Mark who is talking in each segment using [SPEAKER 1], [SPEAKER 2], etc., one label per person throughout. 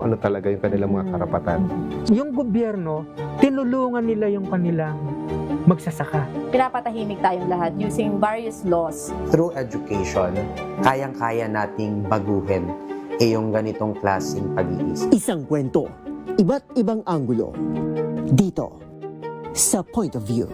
[SPEAKER 1] ano talaga yung kanilang mga karapatan.
[SPEAKER 2] Yung gobyerno, tinulungan nila yung kanilang magsasaka.
[SPEAKER 3] Pinapatahimik tayong lahat using various laws.
[SPEAKER 4] Through education, kayang-kaya nating baguhin yung ganitong klaseng pag-iisip.
[SPEAKER 5] Isang kwento, iba't ibang anggulo. Dito, sa Point of View.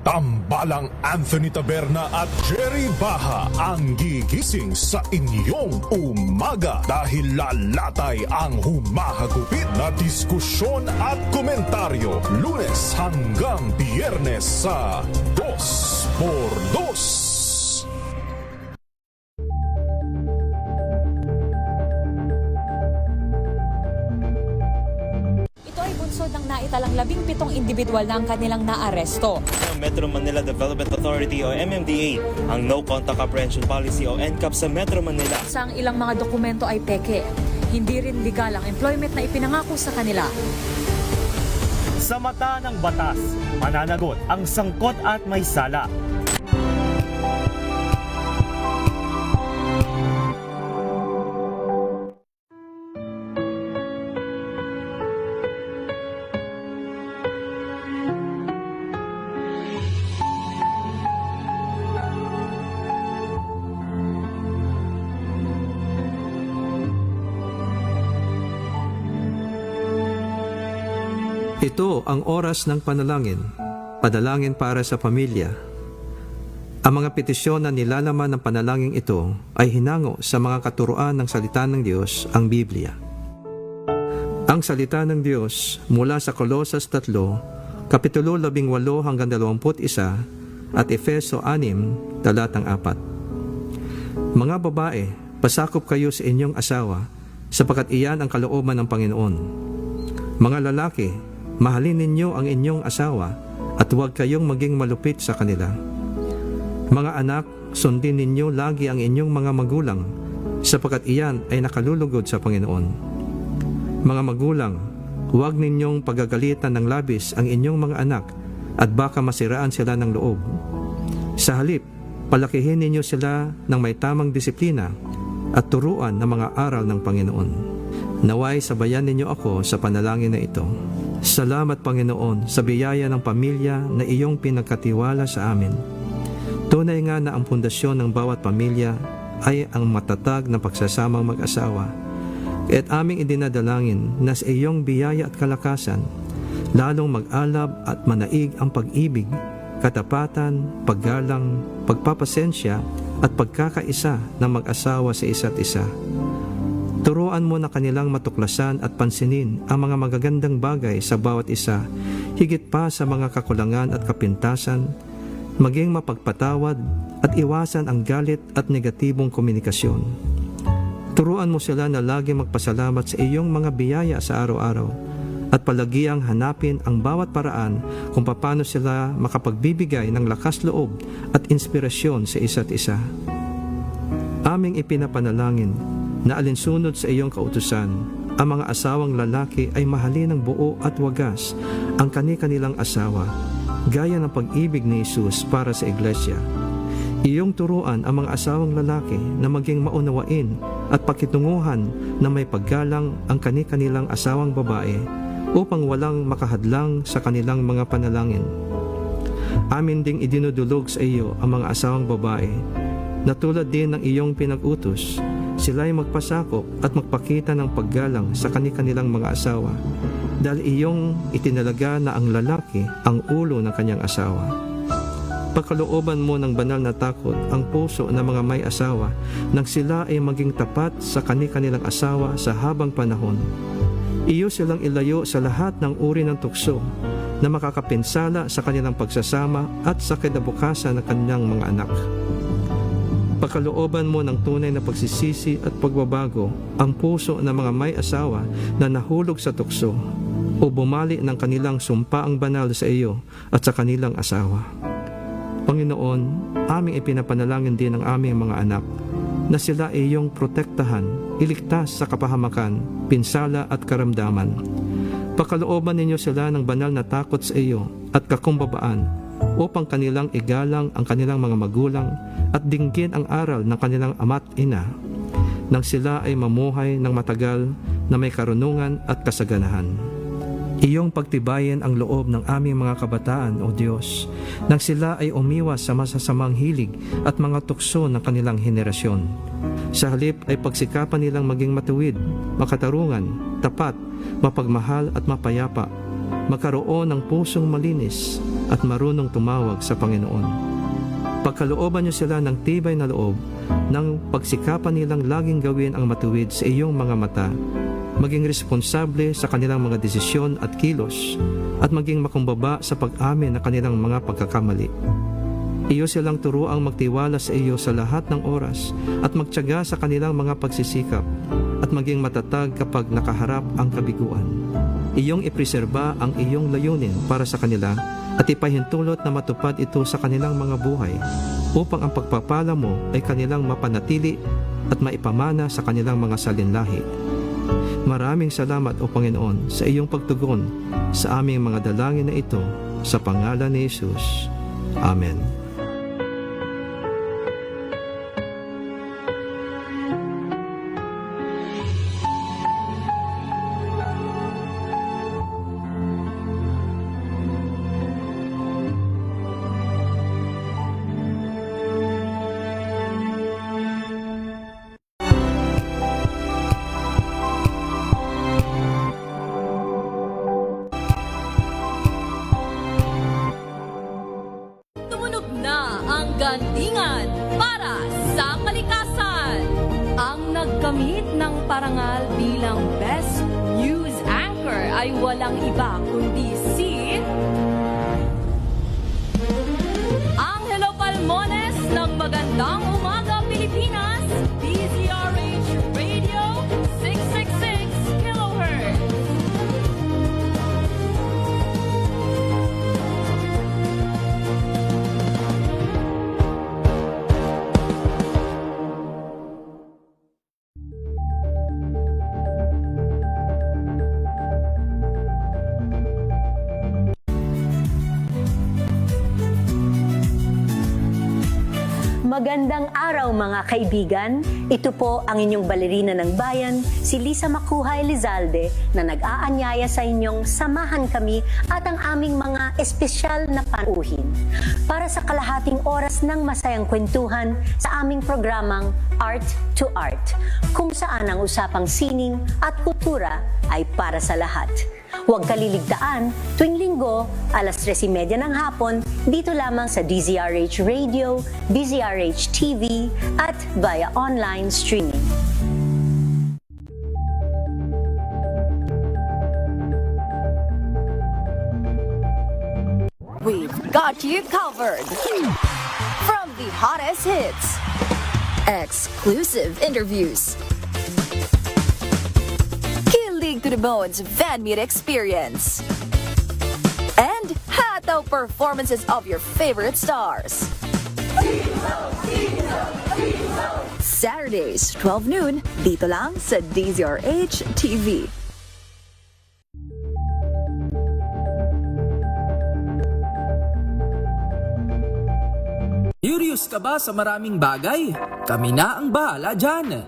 [SPEAKER 6] Tambalang Anthony Taberna at Jerry Baha ang gigising sa inyong umaga dahil lalatay ang humahagupit na diskusyon at komentaryo Lunes hanggang Biyernes sa 2x2.
[SPEAKER 7] Ng naitalang 17 individual na ang kanilang naaresto.
[SPEAKER 8] Metro Manila Development Authority o MMDA ang No Contact Apprehension Policy o NCAP sa Metro Manila.
[SPEAKER 7] Sa ang ilang mga dokumento ay peke. Hindi rin legal ang employment na ipinangako sa kanila.
[SPEAKER 9] Sa mata ng batas, mananagot ang sangkot at may sala.
[SPEAKER 10] Ito ang oras ng panalangin, panalangin para sa pamilya. Ang mga petisyon na nilalaman ng panalangin ito ay hinango sa mga katuruan ng salita ng Diyos, ang Biblia. Ang salita ng Diyos mula sa Kolosas 3, Kapitulo 18 hanggang 21 at Efeso 6, talatang 4. Mga babae, pasakop kayo sa inyong asawa, sapagkat iyan ang kalooban ng Panginoon. Mga lalaki, mahalin ninyo ang inyong asawa at huwag kayong maging malupit sa kanila. Mga anak, sundin ninyo lagi ang inyong mga magulang sapagkat iyan ay nakalulugod sa Panginoon. Mga magulang, huwag ninyong pagagalitan ng labis ang inyong mga anak at baka masiraan sila ng loob. Sa halip, palakihin ninyo sila ng may tamang disiplina at turuan ng mga aral ng Panginoon. Naway sabayan ninyo ako sa panalangin na ito. Salamat Panginoon sa biyaya ng pamilya na iyong pinagkatiwala sa amin. Tunay nga na ang pundasyon ng bawat pamilya ay ang matatag na pagsasamang mag-asawa. Kaya't aming idinadalangin na sa iyong biyaya at kalakasan, lalong mag-alab at manaig ang pag-ibig, katapatan, paggalang, pagpapasensya at pagkakaisa ng mag-asawa sa isa't isa. Turuan mo na kanilang matuklasan at pansinin ang mga magagandang bagay sa bawat isa, higit pa sa mga kakulangan at kapintasan, maging mapagpatawad at iwasan ang galit at negatibong komunikasyon. Turuan mo sila na lagi magpasalamat sa iyong mga biyaya sa araw-araw at palagiang hanapin ang bawat paraan kung paano sila makapagbibigay ng lakas loob at inspirasyon sa isa't isa. Aming ipinapanalangin na alinsunod sa iyong kautusan, ang mga asawang lalaki ay mahalin ng buo at wagas ang kani-kanilang asawa, gaya ng pag-ibig ni Jesus para sa iglesia. Iyong turuan ang mga asawang lalaki na maging maunawain at pakitunguhan na may paggalang ang kani-kanilang asawang babae upang walang makahadlang sa kanilang mga panalangin. Amin ding idinudulog sa iyo ang mga asawang babae na tulad din ng iyong pinag-utos, sila ay magpasakop at magpakita ng paggalang sa kani-kanilang mga asawa dahil iyong itinalaga na ang lalaki ang ulo ng kanyang asawa. Pagkalooban mo ng banal na takot ang puso ng mga may asawa nang sila ay maging tapat sa kani-kanilang asawa sa habang panahon. Iyo silang ilayo sa lahat ng uri ng tukso na makakapinsala sa kanilang pagsasama at sa kinabukasan ng kanilang mga anak. Pagkalooban mo ng tunay na pagsisisi at pagbabago ang puso ng mga may asawa na nahulog sa tukso o bumali ng kanilang sumpaang banal sa iyo at sa kanilang asawa. Panginoon, aming ipinapanalangin din ang aming mga anak na sila ay iyong protektahan, iligtas sa kapahamakan, pinsala at karamdaman. Pakalooban ninyo sila ng banal na takot sa iyo at kakumbabaan upang kanilang igalang ang kanilang mga magulang at dinggin ang aral ng kanilang ama't ina nang sila ay mamuhay ng matagal na may karunungan at kasaganahan. Iyong pagtibayin ang loob ng aming mga kabataan, O Diyos, nang sila ay umiwas sa masasamang hilig at mga tukso ng kanilang henerasyon. Sa halip ay pagsikapan nilang maging matuwid, makatarungan, tapat, mapagmahal at mapayapa, magkaroon ng pusong malinis at marunong tumawag sa Panginoon. Pagkalooban niyo sila ng tibay na loob, ng pagsikapan nilang laging gawin ang matuwid sa iyong mga mata, maging responsable sa kanilang mga desisyon at kilos, at maging makumbaba sa pag-amin ng kanilang mga pagkakamali. Iyo silang turuang magtiwala sa iyo sa lahat ng oras at magtiyaga sa kanilang mga pagsisikap at maging matatag kapag nakaharap ang kabiguan. Iyong ipreserba ang iyong layunin para sa kanila at ipahintulot na matupad ito sa kanilang mga buhay upang ang pagpapala mo ay kanilang mapanatili at maipamana sa kanilang mga salinlahi. Maraming salamat, O Panginoon, sa iyong pagtugon sa aming mga dalangin na ito sa pangalan ni Jesus. Amen.
[SPEAKER 7] Gandingan para sa kalikasan. Ang nagkamit ng parangal bilang Best News Anchor ay walang iba kundi si Angelo Palmones ng Magandang Umaga Pilipinas, DZRH Radio 666 kHz.
[SPEAKER 11] Magandang araw mga kaibigan. Ito po ang inyong balerina ng bayan, si Lisa Makuha Elizalde, na nag-aanyaya sa inyong samahan kami at ang aming mga espesyal na panuhin para sa kalahating oras ng masayang kwentuhan sa aming programang Art to Art, kung saan ang usapang sining at kultura ay para sa lahat. Huwag kaliligtaan, tuwing linggo, alas 3:30 ng hapon, dito lamang sa DZRH Radio, DZRH TV, at via online streaming.
[SPEAKER 7] We've got you covered. From the hottest hits, exclusive interviews, kilig to the bones fan meet experience, and hataw performances of your favorite stars. Saturdays, 12 noon, dito lang sa DZRH TV.
[SPEAKER 12] Curious ka ba sa maraming bagay? Kami na ang bahala dyan.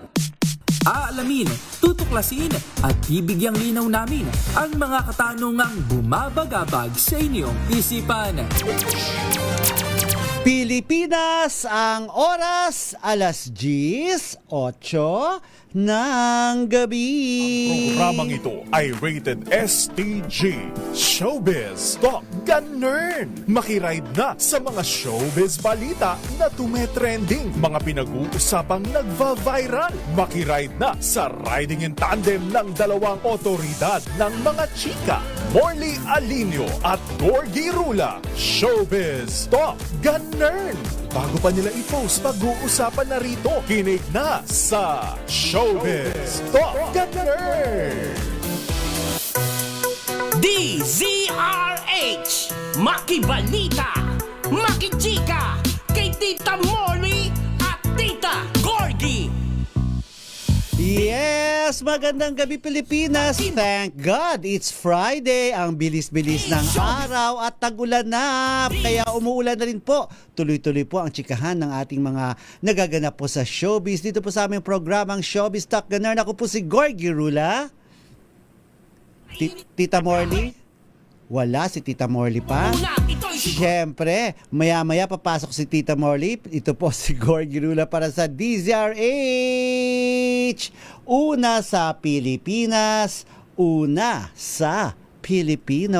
[SPEAKER 12] Aalamin, tutuklasin at bibigyang linaw namin ang mga katanungang bumabagabag sa inyong isipan.
[SPEAKER 13] Pilipinas, ang oras, alas 10:08 ng gabi.
[SPEAKER 6] Ang programang ito ay rated STG. Showbiz Talk Ganern. Makiride na sa mga showbiz balita na tumetrending, mga pinag-uusapang nagva-viral. Makiride na sa riding in tandem ng dalawang otoridad ng mga chika, Morley Alinio at Gorgie Rula. Showbiz Talk Ganern. Bago pa nila i-post, pag-uusapan na rito. Kinig na sa Showbiz Talk Ganern.
[SPEAKER 14] DZRH Makibalita, Makichika, kay Tita Molly at Tita Gorgie.
[SPEAKER 13] Pilipinas, magandang gabi Pilipinas. Thank God, it's Friday. Ang bilis-bilis ng araw at tag-ulan na. Kaya umuulan na rin po. Tuloy-tuloy po ang tsikahan ng ating mga nagaganap po sa showbiz. Dito po sa aming programang Showbiz Talk Ganern. Ako po si Gorgie Rula. Tita Morley? Wala si Tita Morley pa. Siyempre, maya-maya papasok si Tita Morley. Ito po si Gorgie Rula para sa DZRH. Una sa Pilipinas, una sa Pilipino.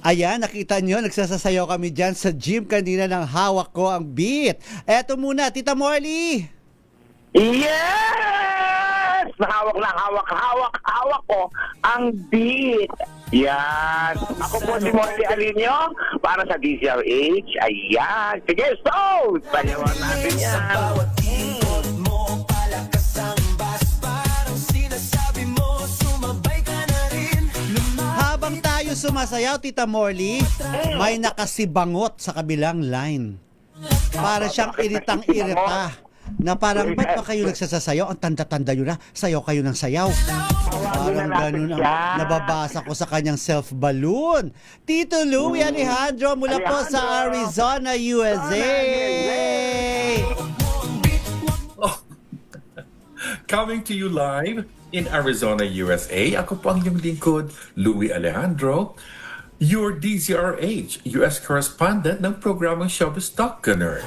[SPEAKER 13] Ayan, nakita nyo, nagsasasayaw kami dyan sa gym kanina ng hawak ko ang beat. Eto muna, Tita Morley.
[SPEAKER 15] Yes! Hawak na hawak ko ang beat. Yan. Ako po si Morley Alinio para sa DZRH. Ayan. Sige, so! Sayawan natin yan.
[SPEAKER 13] Habang tayo sumasayaw, Tita Morley, may nakasibangot sa kabilang line. Para siyang iritang-irita. Na parang, ba't pa kayo nagsasasayaw? Ang tanda-tanda yun na, sayaw kayo ng sayaw. Parang ganun ang nababasa ko sa kanyang self-balloon. Tito Louie Alejandro mula po sa Arizona, USA.
[SPEAKER 16] Coming to you live in Arizona, USA. Ako po ang iyong lingkod, Louie Alejandro, your DZRH, US correspondent ng programang Showbiz Talk Ganern.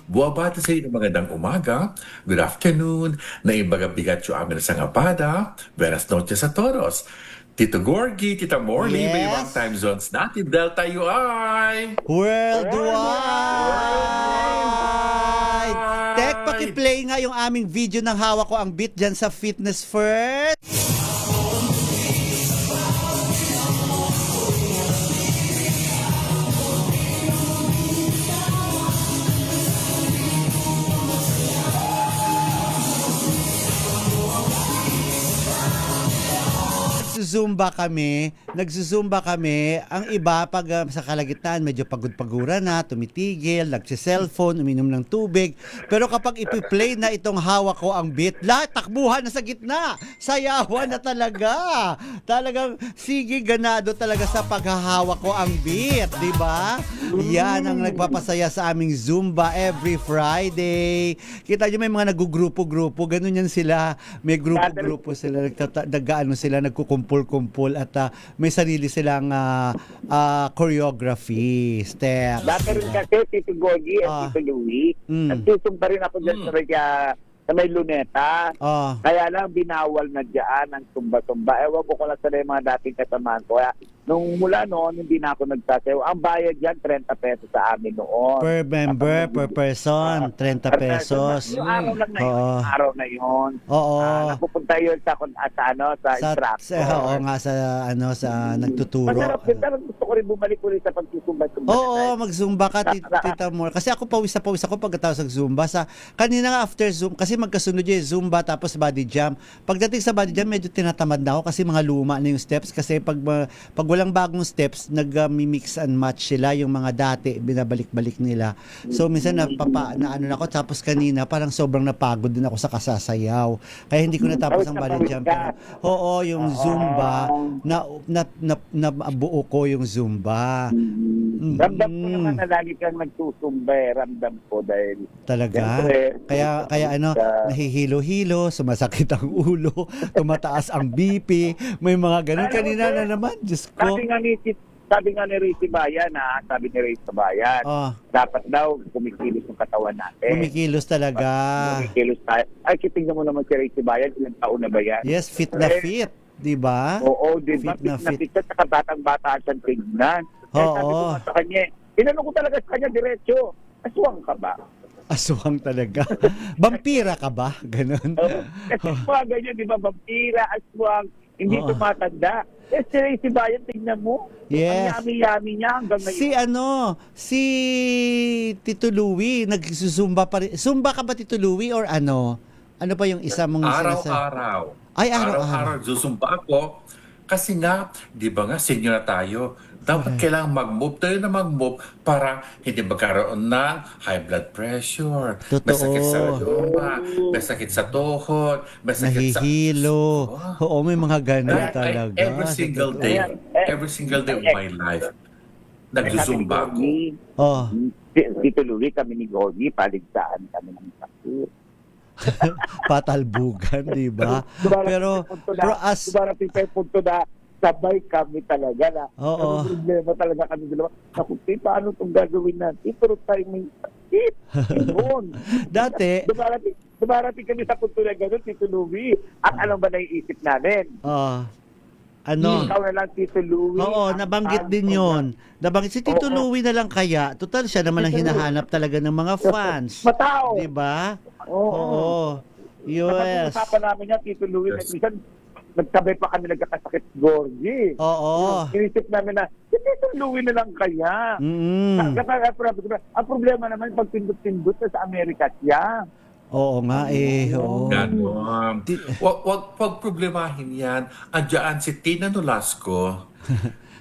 [SPEAKER 16] Buwabati sa iyo ng magandang umaga, good afternoon, naibagabigat yung amin sa ngapada, buenas noches a todos. Tito Gorgie, Tita Morley,
[SPEAKER 13] Yes.
[SPEAKER 16] may ibang time zones natin, Delta UI!
[SPEAKER 13] Worldwide! Tek, pakiplay nga yung aming video ng hawak ko ang beat dyan sa Fitness First. Nagsusumba kami, ang iba pag sa kalagitnaan medyo pagod-pagura na, tumitigil, nagsi-cellphone, uminom ng tubig. Pero kapag ipi-play na itong hawak ko ang beat, lahat takbuhan na sa gitna. Sayawan na talaga. Talagang sige ganado talaga sa paghahawak ko ang beat, di ba? Yan ang nagpapasaya sa aming Zumba every Friday. Kita niyo may mga nagugrupo-grupo, ganun yan sila. May grupo-grupo sila, nagkukumpul-kumpul at may sarili silang choreography, steps.
[SPEAKER 15] Dati rin kasi, Tito Gorgie at Tito Louie, nagsusumba rin ako dyan sa may luneta. Kaya lang, binawal na dyan ang tumba-tumba. Ewan ko lang sa mga dating kasamahan ko. Kaya, nung mula noon, hindi na ako nagsasayaw. Ang bayad dyan, 30 pesos sa amin noon.
[SPEAKER 13] Per member, per person, 30 pesos.
[SPEAKER 15] Yung araw lang na yun. Araw na yun.
[SPEAKER 13] Oo.
[SPEAKER 15] Napupunta yun sa instructor.
[SPEAKER 13] Oo nga, sa nagtuturo.
[SPEAKER 15] Masarap din. Pero gusto ko rin bumalik ulit sa pagsusumba-tumba.
[SPEAKER 13] Oo, mag-zumba ka, Tita Mor. Kasi ako pawis ako pagkatapos ng Zumba. Kanina nga after Zoom, kasi magkasunod yung Zumba tapos body jump. Pagdating sa body jump, medyo tinatamad na ako kasi mga luma na yung steps. Kasi pag walang bagong steps, nag-mix and match sila yung mga dati, binabalik-balik nila. So, minsan na ako. Tapos kanina, parang sobrang napagod din ako sa kasasayaw. Kaya hindi ko natapos ang body jump. Oo, yung Zumba, nabuo ko yung Zumba.
[SPEAKER 15] Ramdam ko naman na lagi kang nagsusumba. Ramdam ko dahil...
[SPEAKER 13] Talaga? Kaya nahihilo-hilo, sumasakit ang ulo, tumataas ang BP, may mga ganun. Kanina na naman, Diyos ko.
[SPEAKER 15] Sabi nga ni Ricky Bayan, sabi ni Ricky Bayan, dapat daw kumikilos yung katawan natin.
[SPEAKER 13] Kumikilos talaga.
[SPEAKER 15] Kumikilos tayo. Ay, kitingnan mo naman si Ricky Bayan, ilang taon na ba yan?
[SPEAKER 13] Yes, fit na fit. Diba?
[SPEAKER 15] Oo, diba? Fit na fit. Saka batang-bata siyang tignan. Kaya sabi ko sa kanya, inano ko talaga sa kanya diretso, aswang ka ba?
[SPEAKER 13] Aswang talaga. Vampira ka ba? Ganun.
[SPEAKER 15] Kasi mga ganyan, di ba? Vampira, aswang, hindi tumatanda. Si Bayan, tignan mo.
[SPEAKER 13] Yes.
[SPEAKER 15] Ang yami-yami niya hanggang ngayon.
[SPEAKER 13] Si Tito Louie, nagsusumba pa rin. Zumba ka ba, Tito Louie, or ano? Ano pa yung isa mong
[SPEAKER 16] Araw-araw.
[SPEAKER 13] Ay,
[SPEAKER 16] Araw-araw susumba ako. Kasi nga, di ba nga, senior na tayo. Dapat kailangan mag-move. Tayo na mag-move para hindi magkaroon ng high blood pressure.
[SPEAKER 13] Totoo.
[SPEAKER 16] May sakit sa luma, may sakit sa tuhod, may sakit
[SPEAKER 13] Nahihilo. Oo, may mga ganun talaga.
[SPEAKER 16] Every single day of my life, nagsusumba ako.
[SPEAKER 13] Oh.
[SPEAKER 15] Dito Louie, kami ni Gogi, paligtaan kami ng sakit.
[SPEAKER 13] Patalbugan, di ba? Pero
[SPEAKER 15] Dumarating tayo punto na sabay kami talaga na.
[SPEAKER 13] Oo.
[SPEAKER 15] Ang problema talaga kami dalawa. Naku, paano itong gagawin natin? Pero tayo may sakit. Yun.
[SPEAKER 13] Dati,
[SPEAKER 15] dumarating kami sa punto na gano'n, Tito Louie. At alam ba naiisip namin?
[SPEAKER 13] ano?
[SPEAKER 15] Ikaw na lang, Tito Louie.
[SPEAKER 13] Oo, nabanggit din yon. Nabanggit si Tito Louie na lang kaya. Total, siya naman ang hinahanap talaga ng mga fans.
[SPEAKER 15] Matao.
[SPEAKER 13] Di ba?
[SPEAKER 15] Oo.
[SPEAKER 13] Yes.
[SPEAKER 15] Napag-usapan namin yan, Tito Louie. Minsan, nagtabay pa kami nagkakasakit, Gorgie.
[SPEAKER 13] Oo.
[SPEAKER 15] Inisip namin na, si Tito Louie na lang kaya. Ang problema naman, pag pindot-pindot sa Amerika siya.
[SPEAKER 13] Oo nga eh. Oo.
[SPEAKER 16] Ganon. Wag problemahin yan. Andiyan si Tina Nolasco,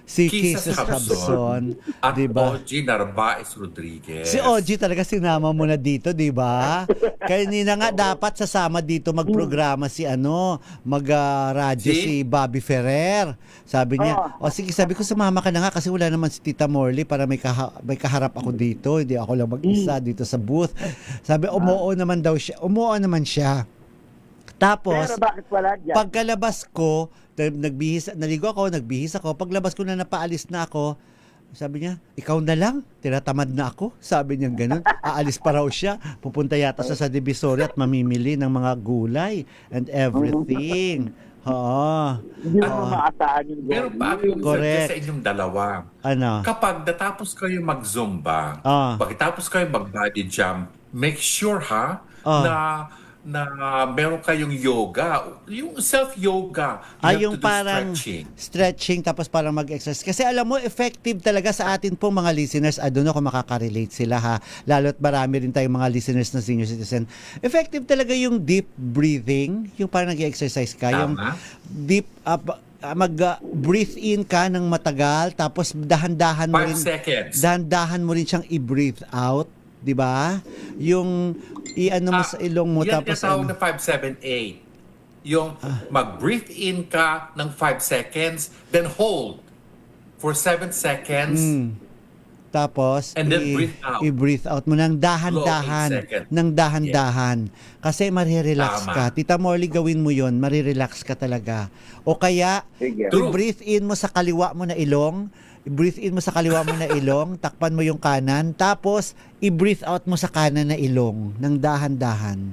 [SPEAKER 13] Si Kisses Habson,
[SPEAKER 16] at
[SPEAKER 13] diba?
[SPEAKER 16] OG Narvaez Rodriguez.
[SPEAKER 13] Si OG talaga sinama mo na dito, di ba? Kanina nga dapat sasama dito magprograma si mag-radyo si Bobby Ferrer. Sabi niya, sige, sabi ko sumama ka na nga kasi wala naman si Tita Morley para may kaharap ako dito. Hindi ako lang mag-isa dito sa booth. Sabi, umuo naman daw siya. Umuo naman siya. Tapos,
[SPEAKER 15] pero bakit wala dyan?
[SPEAKER 13] pagkalabas ko, naligo ako, nagbihis ako. Paglabas ko na napaalis na ako, sabi niya, ikaw na lang, tinatamad na ako. Sabi niya ganun. Aalis pa raw siya. Pupunta yata sa Divisoria at mamimili ng mga gulay and everything.
[SPEAKER 15] Hindi mo maasahan yung
[SPEAKER 16] Pero pa ako sa inyong dalawa.
[SPEAKER 13] Ano?
[SPEAKER 16] Kapag natapos kayo mag-zumba, pagkatapos kayo mag-body jump, make sure na meron kayong yoga, yung self-yoga.
[SPEAKER 13] Yung parang stretching tapos parang mag-exercise. Kasi alam mo, effective talaga sa atin pong mga listeners. I don't know kung makaka-relate sila ha. Lalo't marami rin tayong mga listeners na senior citizen. Effective talaga yung deep breathing, yung parang nag-exercise ka. Yung deep mag-breathe in ka ng matagal tapos dahan-dahan mo rin
[SPEAKER 16] 5 seconds.
[SPEAKER 13] Dahan-dahan mo rin siyang i-breathe out. 'Di ba? Yung mo sa ilong mo tapos
[SPEAKER 16] yan na 5-7-8. Yung mag-breathe in ka ng 5 seconds, then hold for 7 seconds.
[SPEAKER 13] Tapos
[SPEAKER 16] and then breathe out.
[SPEAKER 13] I-breathe out mo ng dahan-dahan. Kasi marirelax ka. Tita Morley, gawin mo 'yon, marirelax ka talaga. O kaya i-breathe in mo sa kaliwa mo na ilong. I-breathe in mo sa kaliwa mo na ilong, takpan mo yung kanan, tapos i-breathe out mo sa kanan na ilong ng dahan-dahan.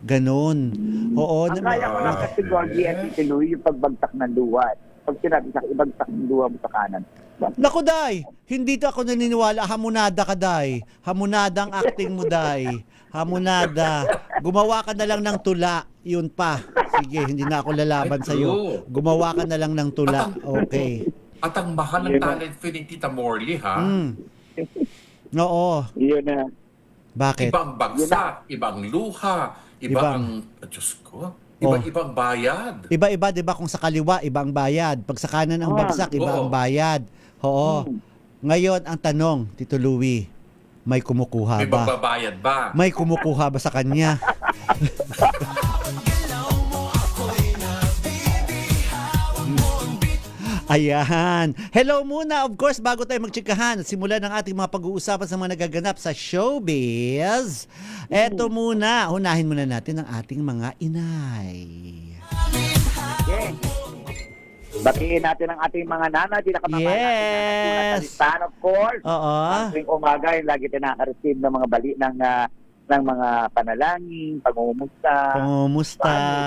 [SPEAKER 13] Ganon. Oo.
[SPEAKER 15] Ang kaya ko lang kasi Gorgie at Tito Louie yung pagbagtak ng luwa. Pag sinabi sa ibagtak ng luwa mo sa kanan.
[SPEAKER 13] Naku, Day! Hindi to ako naniniwala. Hamonada ka, Day. Hamonada ang acting mo, Day. Hamonada. Gumawa ka na lang ng tula. Yun pa. Sige, hindi na ako lalaban sa'yo. Gumawa ka na lang ng tula. Okay.
[SPEAKER 16] At ang mahal ng talent fee ni Tita Morley, ha?
[SPEAKER 13] Oo.
[SPEAKER 15] Yun na.
[SPEAKER 13] Bakit?
[SPEAKER 16] Ibang bagsak, ibang luha, ibang Diyos ko, ibang bayad.
[SPEAKER 13] Iba-iba, di ba? Kung sa kaliwa, ibang bayad. Pag sa kanan ang bagsak, iba ang bayad. Oo. Ngayon, ang tanong, Tito Louie, may kumukuha
[SPEAKER 16] May
[SPEAKER 13] ba?
[SPEAKER 16] magbabayad ba?
[SPEAKER 13] May kumukuha ba sa kanya? Ayan. Hello muna, of course, bago tayo magtsikahan at simulan ng ating mga pag-uusapan sa mga nagaganap sa showbiz. Eto muna, unahin muna natin ang ating mga inay.
[SPEAKER 15] Batiin natin ang ating mga nanay,
[SPEAKER 13] yes.
[SPEAKER 15] Natin, of course.
[SPEAKER 13] Oo.
[SPEAKER 15] Tuwing umaga, yung lagi tayo nakaka-receive ng mga bali ng mga panalangin, pangumusta.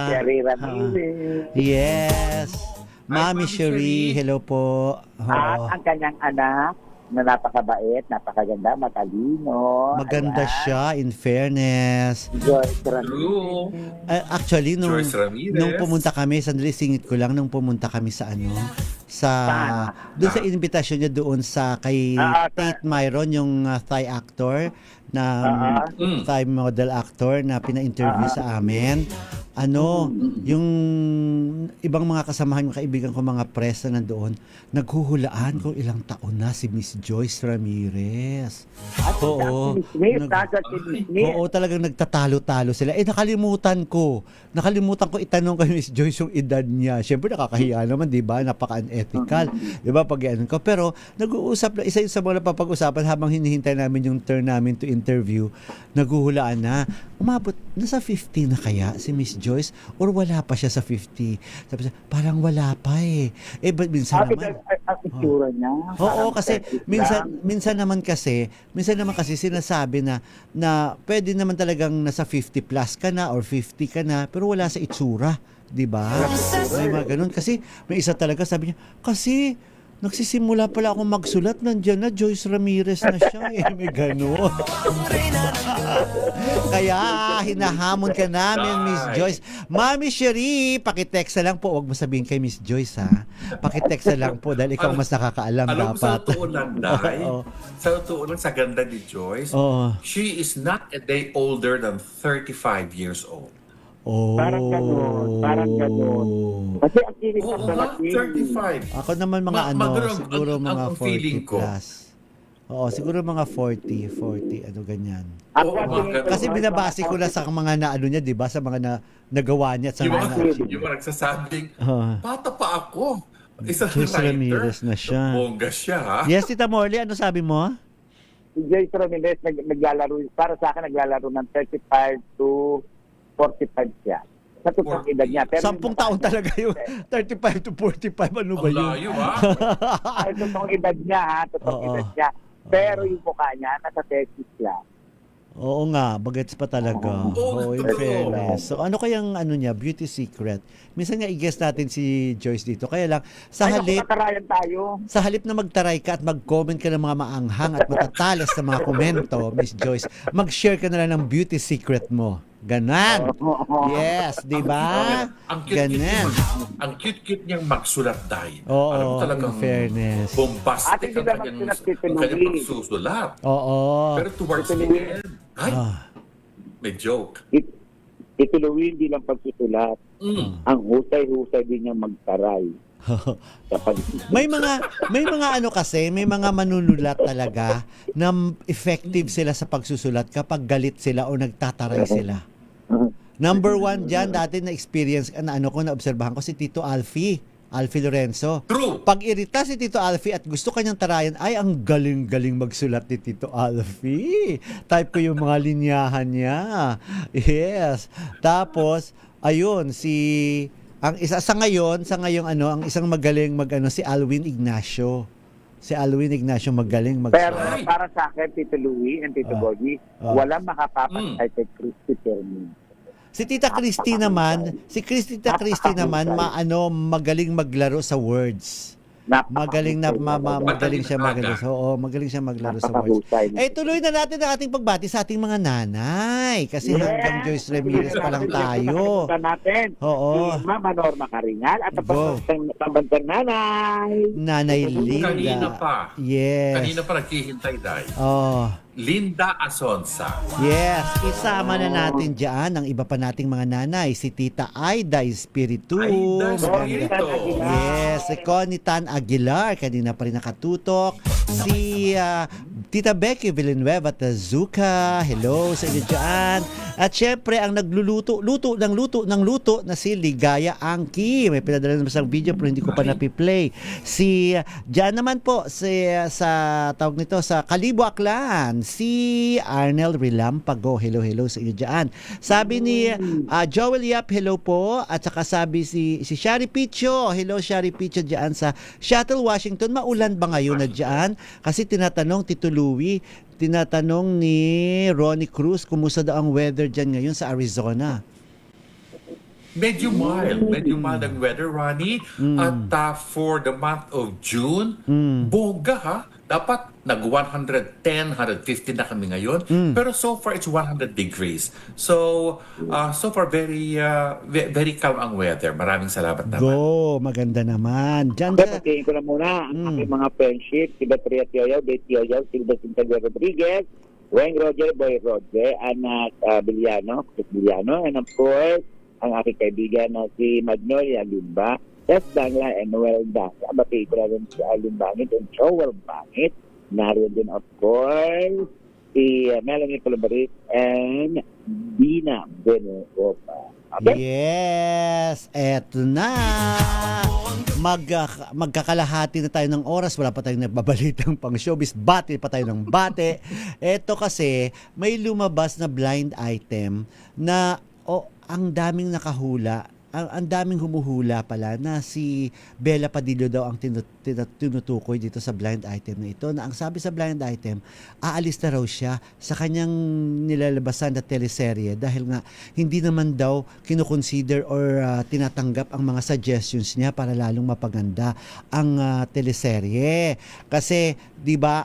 [SPEAKER 15] Sherry Ramirez.
[SPEAKER 13] Yes. Mami Sherry, hello po.
[SPEAKER 15] At ang kanyang anak na napakabait, napakaganda, matalino.
[SPEAKER 13] Maganda siya, in fairness.
[SPEAKER 15] Joyce Ramirez.
[SPEAKER 13] Actually, nung pumunta kami, sandali singit ko lang, nung pumunta kami sa doon sa invitation niya doon sa kay Tate Myron, yung Thai actor na Thai model actor na pina-interview sa amin. Yung ibang mga kasamahan, mga kaibigan ko, mga press na nandoon, naghuhulaan kung ilang taon na si Miss Joyce Ramirez. Oo. Oo, talagang nagtatalo-talo sila. Nakalimutan ko itanong kay Miss Joyce yung edad niya. Siyempre nakakahiya naman, 'di ba? Napaka-unethical, 'di ba? Pag ano ko. Pero nag-uusap na isa sa mga napapag-usapan habang hinihintay namin yung turn namin to interview, naghuhulaan na. Umabot nasa 50 na kaya si Miss Joyce or wala pa siya sa 50? Sabi siya, parang wala pa eh. Minsan naman.
[SPEAKER 15] Ang itsura niya.
[SPEAKER 13] Oo, kasi minsan naman kasi sinasabi na pwede naman talagang nasa 50 plus ka na or 50 ka na pero wala sa itsura, 'di ba? May mga ganun kasi may isa talaga sabi niya, kasi nagsisimula pala akong magsulat, nandiyan na Joyce Ramirez na siya. May gano'n. Kaya hinahamon ka namin, Miss Joyce. Mami Cherie, pakitext na lang po. Huwag mo sabihin kay Miss Joyce, ha? Pakitext na lang po dahil ikaw mas nakakaalam dapat.
[SPEAKER 16] Sa totoo lang, Day, sa totoo lang, sa ganda ni Joyce, she is not a day older than 35 years old.
[SPEAKER 15] Parang gano'n. Kasi ang kinis ng
[SPEAKER 16] 35.
[SPEAKER 13] Ako naman mga siguro mga 40 plus. Oo, siguro mga 40, ganyan. Kasi binabase ko lang sa mga niya, 'di ba? Sa mga nagawa niya at sa mga
[SPEAKER 16] yung nagsasabing, bata pa ako. Isang
[SPEAKER 13] Joyce Ramirez na siya.
[SPEAKER 16] Bongga siya, ha?
[SPEAKER 13] Yes, Tita Morley, ano sabi mo?
[SPEAKER 15] Si Joyce Ramirez naglalaro, para sa akin naglalaro ng 35 to 45 siya. Sa totoong edad niya.
[SPEAKER 13] 10 taon talaga yun. 35 to 45, ano ba yun?
[SPEAKER 16] Ang layo, ha?
[SPEAKER 15] Sa totoong edad niya, ha? Totoong edad niya. Pero yung mukha niya, nasa 30s lang.
[SPEAKER 13] Oo nga, bagets pa talaga. Oo, in fairness. So ano kayang niya, beauty secret? Minsan nga i-guess natin si Joyce dito. Kaya lang, sa halip na magtaray ka at mag-comment ka ng mga maanghang at matatalas na mga komento, Miss Joyce, mag-share ka na lang ng beauty secret mo. Ganan. Yes, di ba? Ganan.
[SPEAKER 16] Ang cute-cute niyang magsulat, Day.
[SPEAKER 13] Oo,
[SPEAKER 16] alam mo talagang
[SPEAKER 13] fairness.
[SPEAKER 16] Bombastic ang kanyang pagsusulat.
[SPEAKER 13] Oo.
[SPEAKER 16] Pero towards the end, may joke.
[SPEAKER 15] Ito hindi lang pagsusulat. Ang husay-husay din niyang magtaray.
[SPEAKER 13] may mga kasi, may mga manunulat talaga na effective sila sa pagsusulat kapag galit sila o nagtataray sila. Number 1 dyan, dati na-experience, na-obserbahan ko si Tito Alfie Lorenzo.
[SPEAKER 16] True.
[SPEAKER 13] Pag irita si Tito Alfie at gusto kanyang tarayan, ay, ang galing-galing magsulat ni Tito Alfie. Type ko yung mga linyahan niya. Yes. Tapos, ayun, ang isa sa ngayon ang isang magaling si Alwin Ignacio. Si Alwin Ignacio magaling magsulat.
[SPEAKER 15] Pero para sa akin, Tito Louie and Tito Gogi, walang makapapantay kay Christy Termin.
[SPEAKER 13] Si Tita Christy naman, magaling maglaro sa words. Magaling siya maglaro. Oo, magaling siya maglaro sa words. Tuloy na natin ang ating pagbati sa ating mga nanay. Kasi hanggang Joyce Ramirez pa lang tayo. Oo.
[SPEAKER 15] Mama Norma Karingal at pambantang nanay.
[SPEAKER 13] Nanay Linda.
[SPEAKER 16] Kanina pa.
[SPEAKER 13] Yes.
[SPEAKER 16] Kanina pa naghihintay, Day.
[SPEAKER 13] Oh.
[SPEAKER 16] Linda Asonsa.
[SPEAKER 13] Yes, isama na natin dyan ang iba pa nating mga nanay. Si Tita Aida Espiritu. Yes, si Connie Tan Aguilar, kanina pa rin nakatutok. Si Tita Becky Villanueva Tazuka, hello sa inyo dyan. At syempre, ang luto na si Ligaya Angki. May pinadala naman sa video pero hindi ko pa napiplay. Si, dyan naman po, sa Kalibo Aklan, si Arnel Rilampago. Hello sa inyo dyan. Sabi ni Joel Yap, hello po. At saka sabi si Shari Picho. Hello Shari Picho dyan sa Seattle, Washington. Maulan ba ngayon na dyan? Kasi tinatanong Tito Louie, tinatanong ni Ronnie Cruz, kumusta daw ang weather dyan ngayon sa Arizona?
[SPEAKER 16] Medyo mild ang weather, Ronnie. At for the month of June, bongga ha. dapat nag-110, 150 na kami ngayon. Pero so far, it's 100 degrees. So, so far, very calm ang weather. Maraming salamat naman.
[SPEAKER 13] Go, maganda naman. Diyan
[SPEAKER 15] Okay, pagkain ko na muna ang aking mga friendship, si Batria Tioyaw, Dave Tioyaw, Silva Sintago Rodriguez, Wayne Roger, Boy Roger, Anak Biliano, Chris Biliano, and of course, ang aking kaibigan na si Magnolia Limba, Tess Dangla, and Noel Dangla. Batay ko na rin si Alin Bangit and Joel Bangit. Naroon din, of course, si Melanie Colabarit and Dina Benuopa. Okay?
[SPEAKER 13] Yes, eto na. Magkakalahati na tayo ng oras. Wala pa tayong nagbabalitang pang showbiz. Bate pa tayo ng bate. Eto kasi, may lumabas na blind item na ang daming nakahula. Ang daming humuhula pala na si Bella Padillo daw ang tinutukoy dito sa blind item na ito, na ang sabi sa blind item, aalis na raw siya sa kanyang nilalabasan na teleserye dahil nga hindi naman daw kinukonsider or tinatanggap ang mga suggestions niya para lalong mapaganda ang teleserye. Kasi 'di ba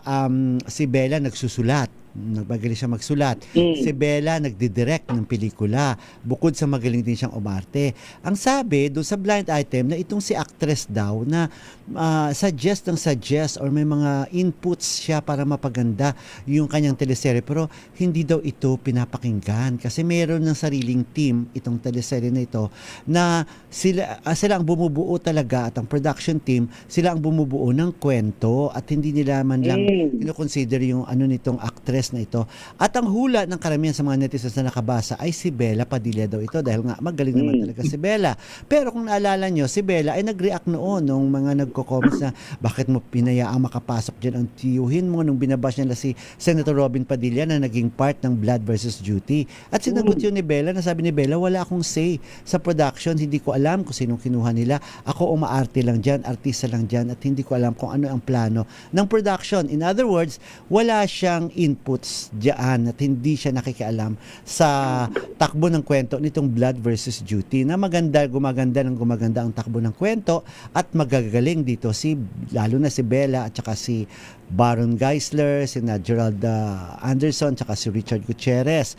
[SPEAKER 13] si Bella nagsusulat, magaling siya magsulat. Si Bella nagdidirect ng pelikula. Bukod sa magaling din siyang umarte. Ang sabi doon sa blind item na itong si actress daw na suggest or may mga inputs siya para mapaganda yung kanyang teleserye, pero hindi daw ito pinapakinggan kasi meron ng sariling team itong teleserye na ito na sila ang bumubuo talaga, at ang production team sila ang bumubuo ng kwento at hindi nila man lang kino-consider yung nitong actress na ito. At ang hula ng karamihan sa mga netizens na nakabasa ay si Bella Padilla daw ito dahil nga magaling naman talaga si Bella. Pero kung naalala nyo, si Bella ay nag-react noon nung mga nagko-comments na bakit mo pinayaang makapasok dyan ang tiyuhin mo nung binabash nila si Senator Robin Padilla na naging part ng Blood versus Duty. At sinagot yun ni Bella, na sabi ni Bella, wala akong say sa production, hindi ko alam kung sinong kinuha nila. Ako umaarte lang dyan, artista lang dyan, at hindi ko alam kung ano ang plano ng production. In other words, wala siyang inputs diyan at hindi siya nakikialam sa takbo ng kwento nitong Blood versus Duty, na gumaganda ang takbo ng kwento at magagaling dito lalo na si Bella at saka si Baron Geisler, si Gerald Anderson, at saka si Richard Gutierrez.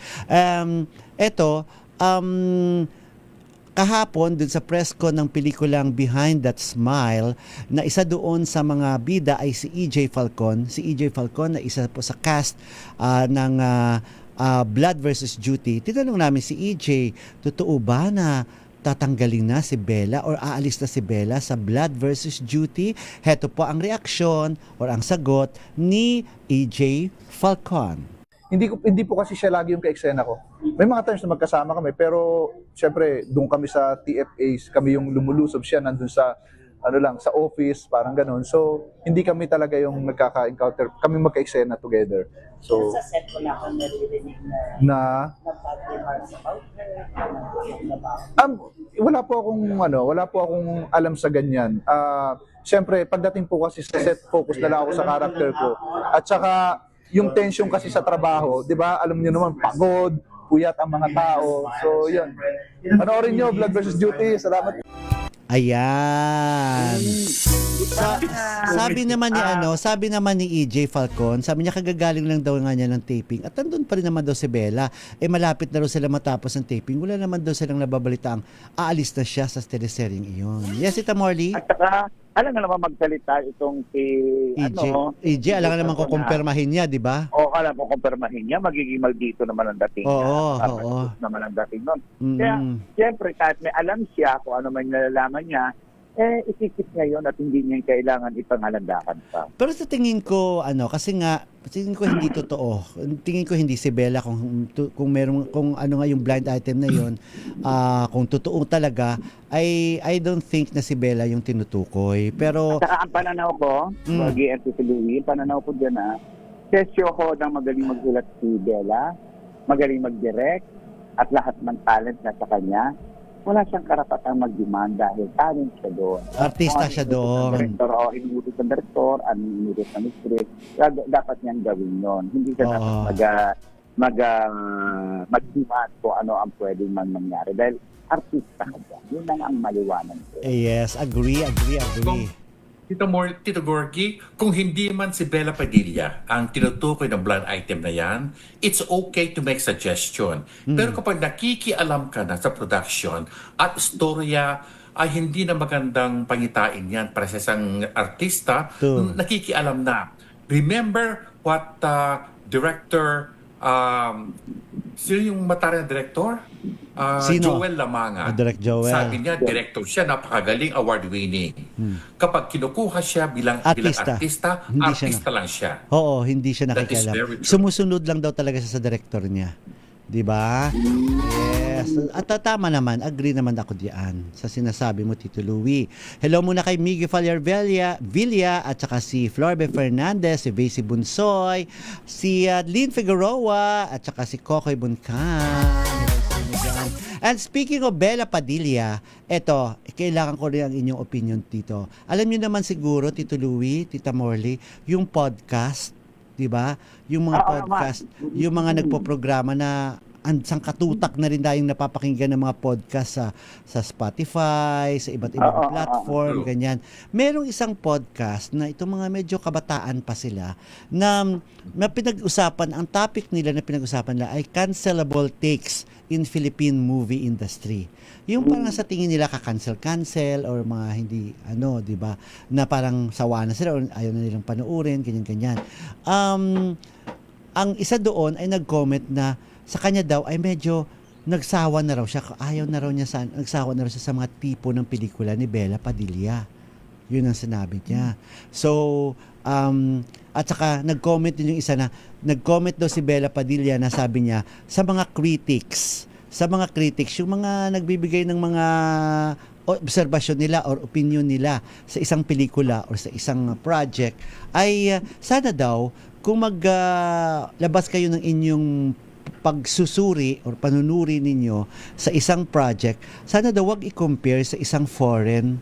[SPEAKER 13] Kahapon dun sa press con ng pelikulang Behind That Smile, na isa doon sa mga bida ay si EJ Falcon. Si EJ Falcon na isa po sa cast ng Blood versus Duty. Tinanong namin si EJ, totoo ba na tatanggalin na si Bella or aalis na si Bella sa Blood versus Duty? Heto po ang reaksyon or ang sagot ni EJ Falcon.
[SPEAKER 17] Hindi po kasi siya lagi yung ka-eksena ko. May mga times na magkasama kami, pero syempre doon kami sa TFAs, kami yung lumulusob, siya nandun sa sa office, parang ganun. So hindi kami talaga yung nagkaka-encounter, kami magka-eksena together. So sa set ko na kami naririnig na wala po akong alam sa ganyan. Syempre pagdating po kasi sa set, focus na lang ako sa character ko. At saka yung tension kasi sa trabaho, 'di ba? Alam niyo naman, pagod, puyat ang mga tao. So, 'yun. Panoorin niyo Blood versus Duty. Salamat.
[SPEAKER 13] Ayan. Sabi naman ni EJ Falcon, sabi niya kagagaling lang daw nga niya ng taping at nandun pa rin naman daw si Bella. Malapit na daw sila matapos ng taping. Wala naman daw silang nababalitaang aalis na siya sa teleseryeng iyon. Yes, Tita Morley?
[SPEAKER 15] At saka, alam nga naman magsalita itong si
[SPEAKER 13] EJ, alam nga naman kukumpirmahin niya, di ba?
[SPEAKER 15] Oo, alam ko kumpirmahin niya, magiging maldito naman ang dating niya. Oo. Naman ang dating nun. Kaya, siyempre, kahit may alam siya kung ano man nalalaman niya, isisip niya yun at hindi niya kailangan ipangalandakan pa.
[SPEAKER 13] Pero sa tingin ko, tingin ko hindi totoo. Tingin ko hindi si Bella kung ano nga yung blind item na yun, kung totoo talaga, I don't think na si Bella yung tinutukoy. Pero
[SPEAKER 15] saka ang pananaw ko, mag-i-NC si Louie, pananaw ko dyan sesyo ko ng magaling magsulat si Bella, magaling mag-direct, at lahat ng talent na sa kanya. Wala siyang karapatang mag-demand dahil talent siya doon.
[SPEAKER 13] Artista siya doon.
[SPEAKER 15] Inuutos ng director, inuutos ng script, dapat niyang gawin yun. Hindi siya mag-demand kung ano ang pwedeng mangyari. Dahil artista ka dyan. Yun lang ang maliwanag ko.
[SPEAKER 13] Yes, agree.
[SPEAKER 16] Tito Gorgie, kung hindi man si Bella Padilla ang tinutukoy ng blind item na yan, it's okay to make suggestion. Pero kapag nakikialam ka na sa production at storya, ay hindi na magandang pangitain yan para sa isang artista, nakikialam na. Remember what director, sino yung matari na director?
[SPEAKER 13] Sino?
[SPEAKER 16] Joel Lamanga.
[SPEAKER 13] Direct Joel.
[SPEAKER 16] Sabi niya, director siya, napakagaling, award-winning. Kapag kinukuha siya bilang artista lang siya.
[SPEAKER 13] Oo, hindi siya
[SPEAKER 16] That is
[SPEAKER 13] nakikialam.
[SPEAKER 16] very true.
[SPEAKER 13] Sumusunod lang daw talaga siya sa director niya. 'Di ba? Yes. At tama naman, agree naman ako diyan sa sinasabi mo, Tito Louie. Hello muna kay Miggy Falier Villa at saka si Florbe Fernandez, si Vasey Bunsoy, si Lynn Figueroa at saka si Kokoy Buncan. And speaking of Bella Padilla, eto, kailangan ko rin ang inyong opinion, Tito. Alam niyo naman siguro, Tito Louie, Tita Morley, yung podcast, di ba? Yung mga podcast, yung mga nagpo-programa na sangkatutak na rin tayong napapakinggan ng mga podcast sa Spotify, sa iba't ibang platform, ganyan. Merong isang podcast na itong mga medyo kabataan pa sila na pinag-usapan, ang topic nila na pinag-usapan nila ay cancelable takes in Philippine movie industry. Yung parang sa tingin nila ka-cancel or mga hindi di ba? Na parang sawa na sila or ayaw na nilang panoorin, ganyan-ganyan. Ang isa doon ay nag-comment na sa kanya daw ay medyo nagsawa na raw siya. Ayaw na raw niya nagsawa na raw siya sa mga tipo ng pelikula ni Bella Padilla. Yun ang sinabi niya. So, at saka nag-comment din yung isa na nag-comment daw si Bella Padilla na sabi niya sa mga critics, yung mga nagbibigay ng mga obserbasyon nila or opinion nila sa isang pelikula or sa isang project ay sana daw kung maglabas kayo ng inyong pagsusuri or panunuri ninyo sa isang project, sana daw wag i-compare sa isang foreign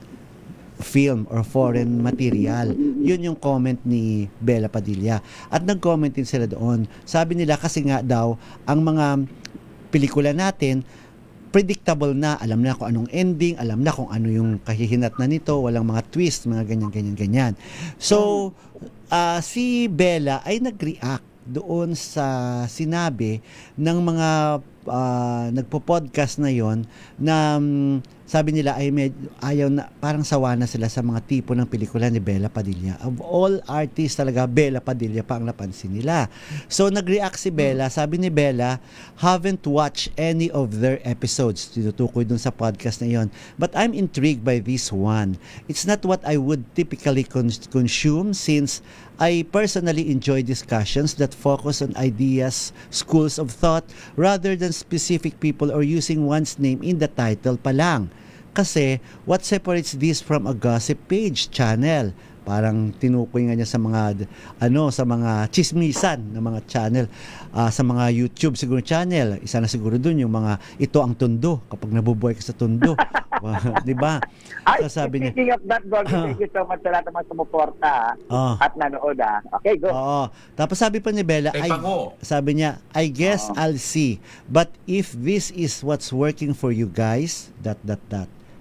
[SPEAKER 13] film or foreign material. Yun yung comment ni Bella Padilla. At nag-comment din sila doon. Sabi nila kasi nga daw, ang mga pelikula natin, predictable na, alam na kung anong ending, alam na kung ano yung kahihinat na nito, walang mga twist, mga ganyan. So, si Bella ay nag-react doon sa sinabi ng mga nagpo-podcast na yon na sabi nila ay ayaw na, parang sawa na sila sa mga tipo ng pelikula ni Bella Padilla. Of all artists talaga, Bella Padilla pa ang napansin nila. So nag-react si Bella, sabi ni Bella, haven't watched any of their episodes. Tinutukoy dun sa podcast na yon. But I'm intrigued by this one. It's not what I would typically consume since I personally enjoy discussions that focus on ideas, schools of thought, rather than specific people or using one's name in the title pa lang. Kasi, what separates this from a gossip page channel? Parang tinukoy nga niya sa mga sa mga chismisan na mga channel, sa mga YouTube siguro channel. Isa na siguro doon yung mga ito ang tundo kapag nabubuhay ka sa tundo. Di ba? So, sabi niya,
[SPEAKER 15] speaking of that, Gorgie, thank you so much sa lahat ng mga sumuporta at nanood. Okay, go.
[SPEAKER 13] Tapos sabi pa ni Bella, sabi niya, I guess I'll see. But if this is what's working for you guys,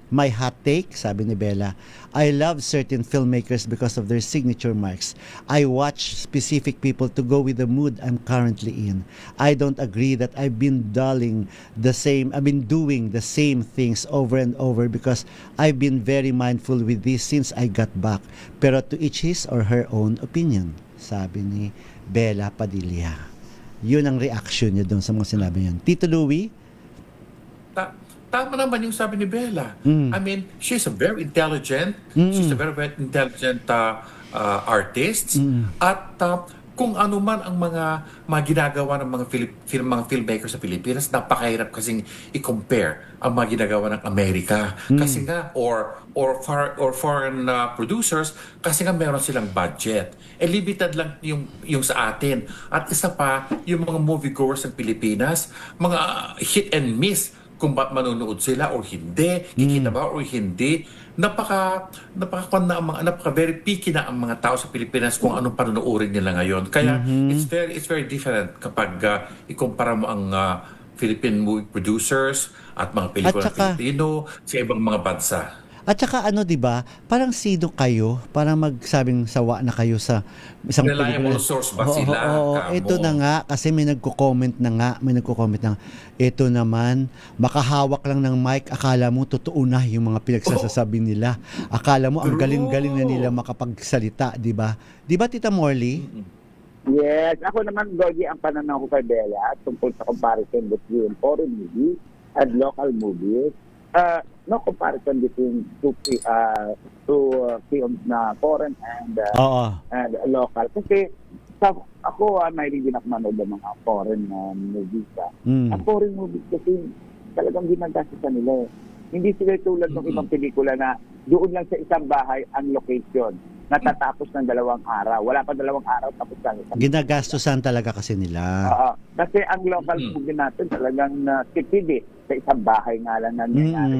[SPEAKER 13] my hot take, sabi ni Bella, I love certain filmmakers because of their signature marks. I watch specific people to go with the mood I'm currently in. I don't agree that I've been doing the same things over and over because I've been very mindful with this since I got back. Pero to each his or her own opinion, sabi ni Bella Padilla. Yun ang reaction niya doon sa mga sinabi niyan. Tito Louie?
[SPEAKER 16] Tama naman yung sabi ni Bella. I mean, she's a very intelligent, she's a very, very intelligent artist. At kung ano man ang mga ginagawa ng mga filmmakers sa Pilipinas, napakahirap kasing i-compare ang mga ginagawa ng Amerika. Kasi nga, or foreign producers, kasi nga meron silang budget. Limited lang yung sa atin. At isa pa, yung mga moviegoers ng Pilipinas, mga hit and miss, kung manonood sila or hindi, kikita ba or hindi. Napaka very picky na ang mga tao sa Pilipinas kung anong panonoorin nila ngayon. Kaya it's very different kapag ikumpara mo ang Philippine movie producers at mga pelikula ng Pilipino sa ibang mga bansa.
[SPEAKER 13] At saka ano, 'di ba? Parang sino kayo para magsabing sawa na kayo sa isang
[SPEAKER 16] Reliable source ba sila? Kamo?
[SPEAKER 13] Ito na nga kasi may nagko-comment na. Ito naman, makahawak lang ng mic, akala mo totoo na yung mga pinagsasasabi nila. Akala mo ang galing-galing na nila makapagsalita, 'di ba? 'Di ba, Tita Morley?
[SPEAKER 15] Yes, ako naman, Gogi, ang pananaw ko kay Bella tungkol sa comparison between foreign movies and local movies. No comparison between two films na foreign and local. Kasi ako, may hindi na manood ng mga foreign movies. Ang foreign movies kasi talagang ginagastusan nila. Hindi sila tulad ng ibang pelikula na doon lang sa isang bahay ang location. Natatapos ng 2 araw. Wala pa 2 araw, tapos lang.
[SPEAKER 13] Ginagastusan talaga kasi nila.
[SPEAKER 15] Kasi ang local movie natin talagang tipid sa isang bahay nga lang nangyayari.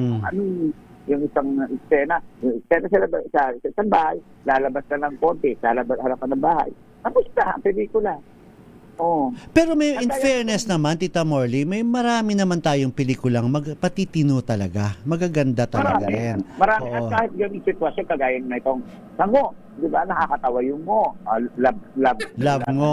[SPEAKER 15] Yung isang eksena. Yung eksena sa isang bahay, lalabas na ng konti, harapan ng bahay. Tapos na, ang pelikula.
[SPEAKER 13] Pero may in fairness naman, Tita Morley, may marami naman tayong pelikulang patitino talaga. Magaganda talaga rin.
[SPEAKER 15] Marami. At kahit yung sitwasyon kagaya na itong Sango, di ba, nakakatawa yung mo.
[SPEAKER 13] Love Ngo.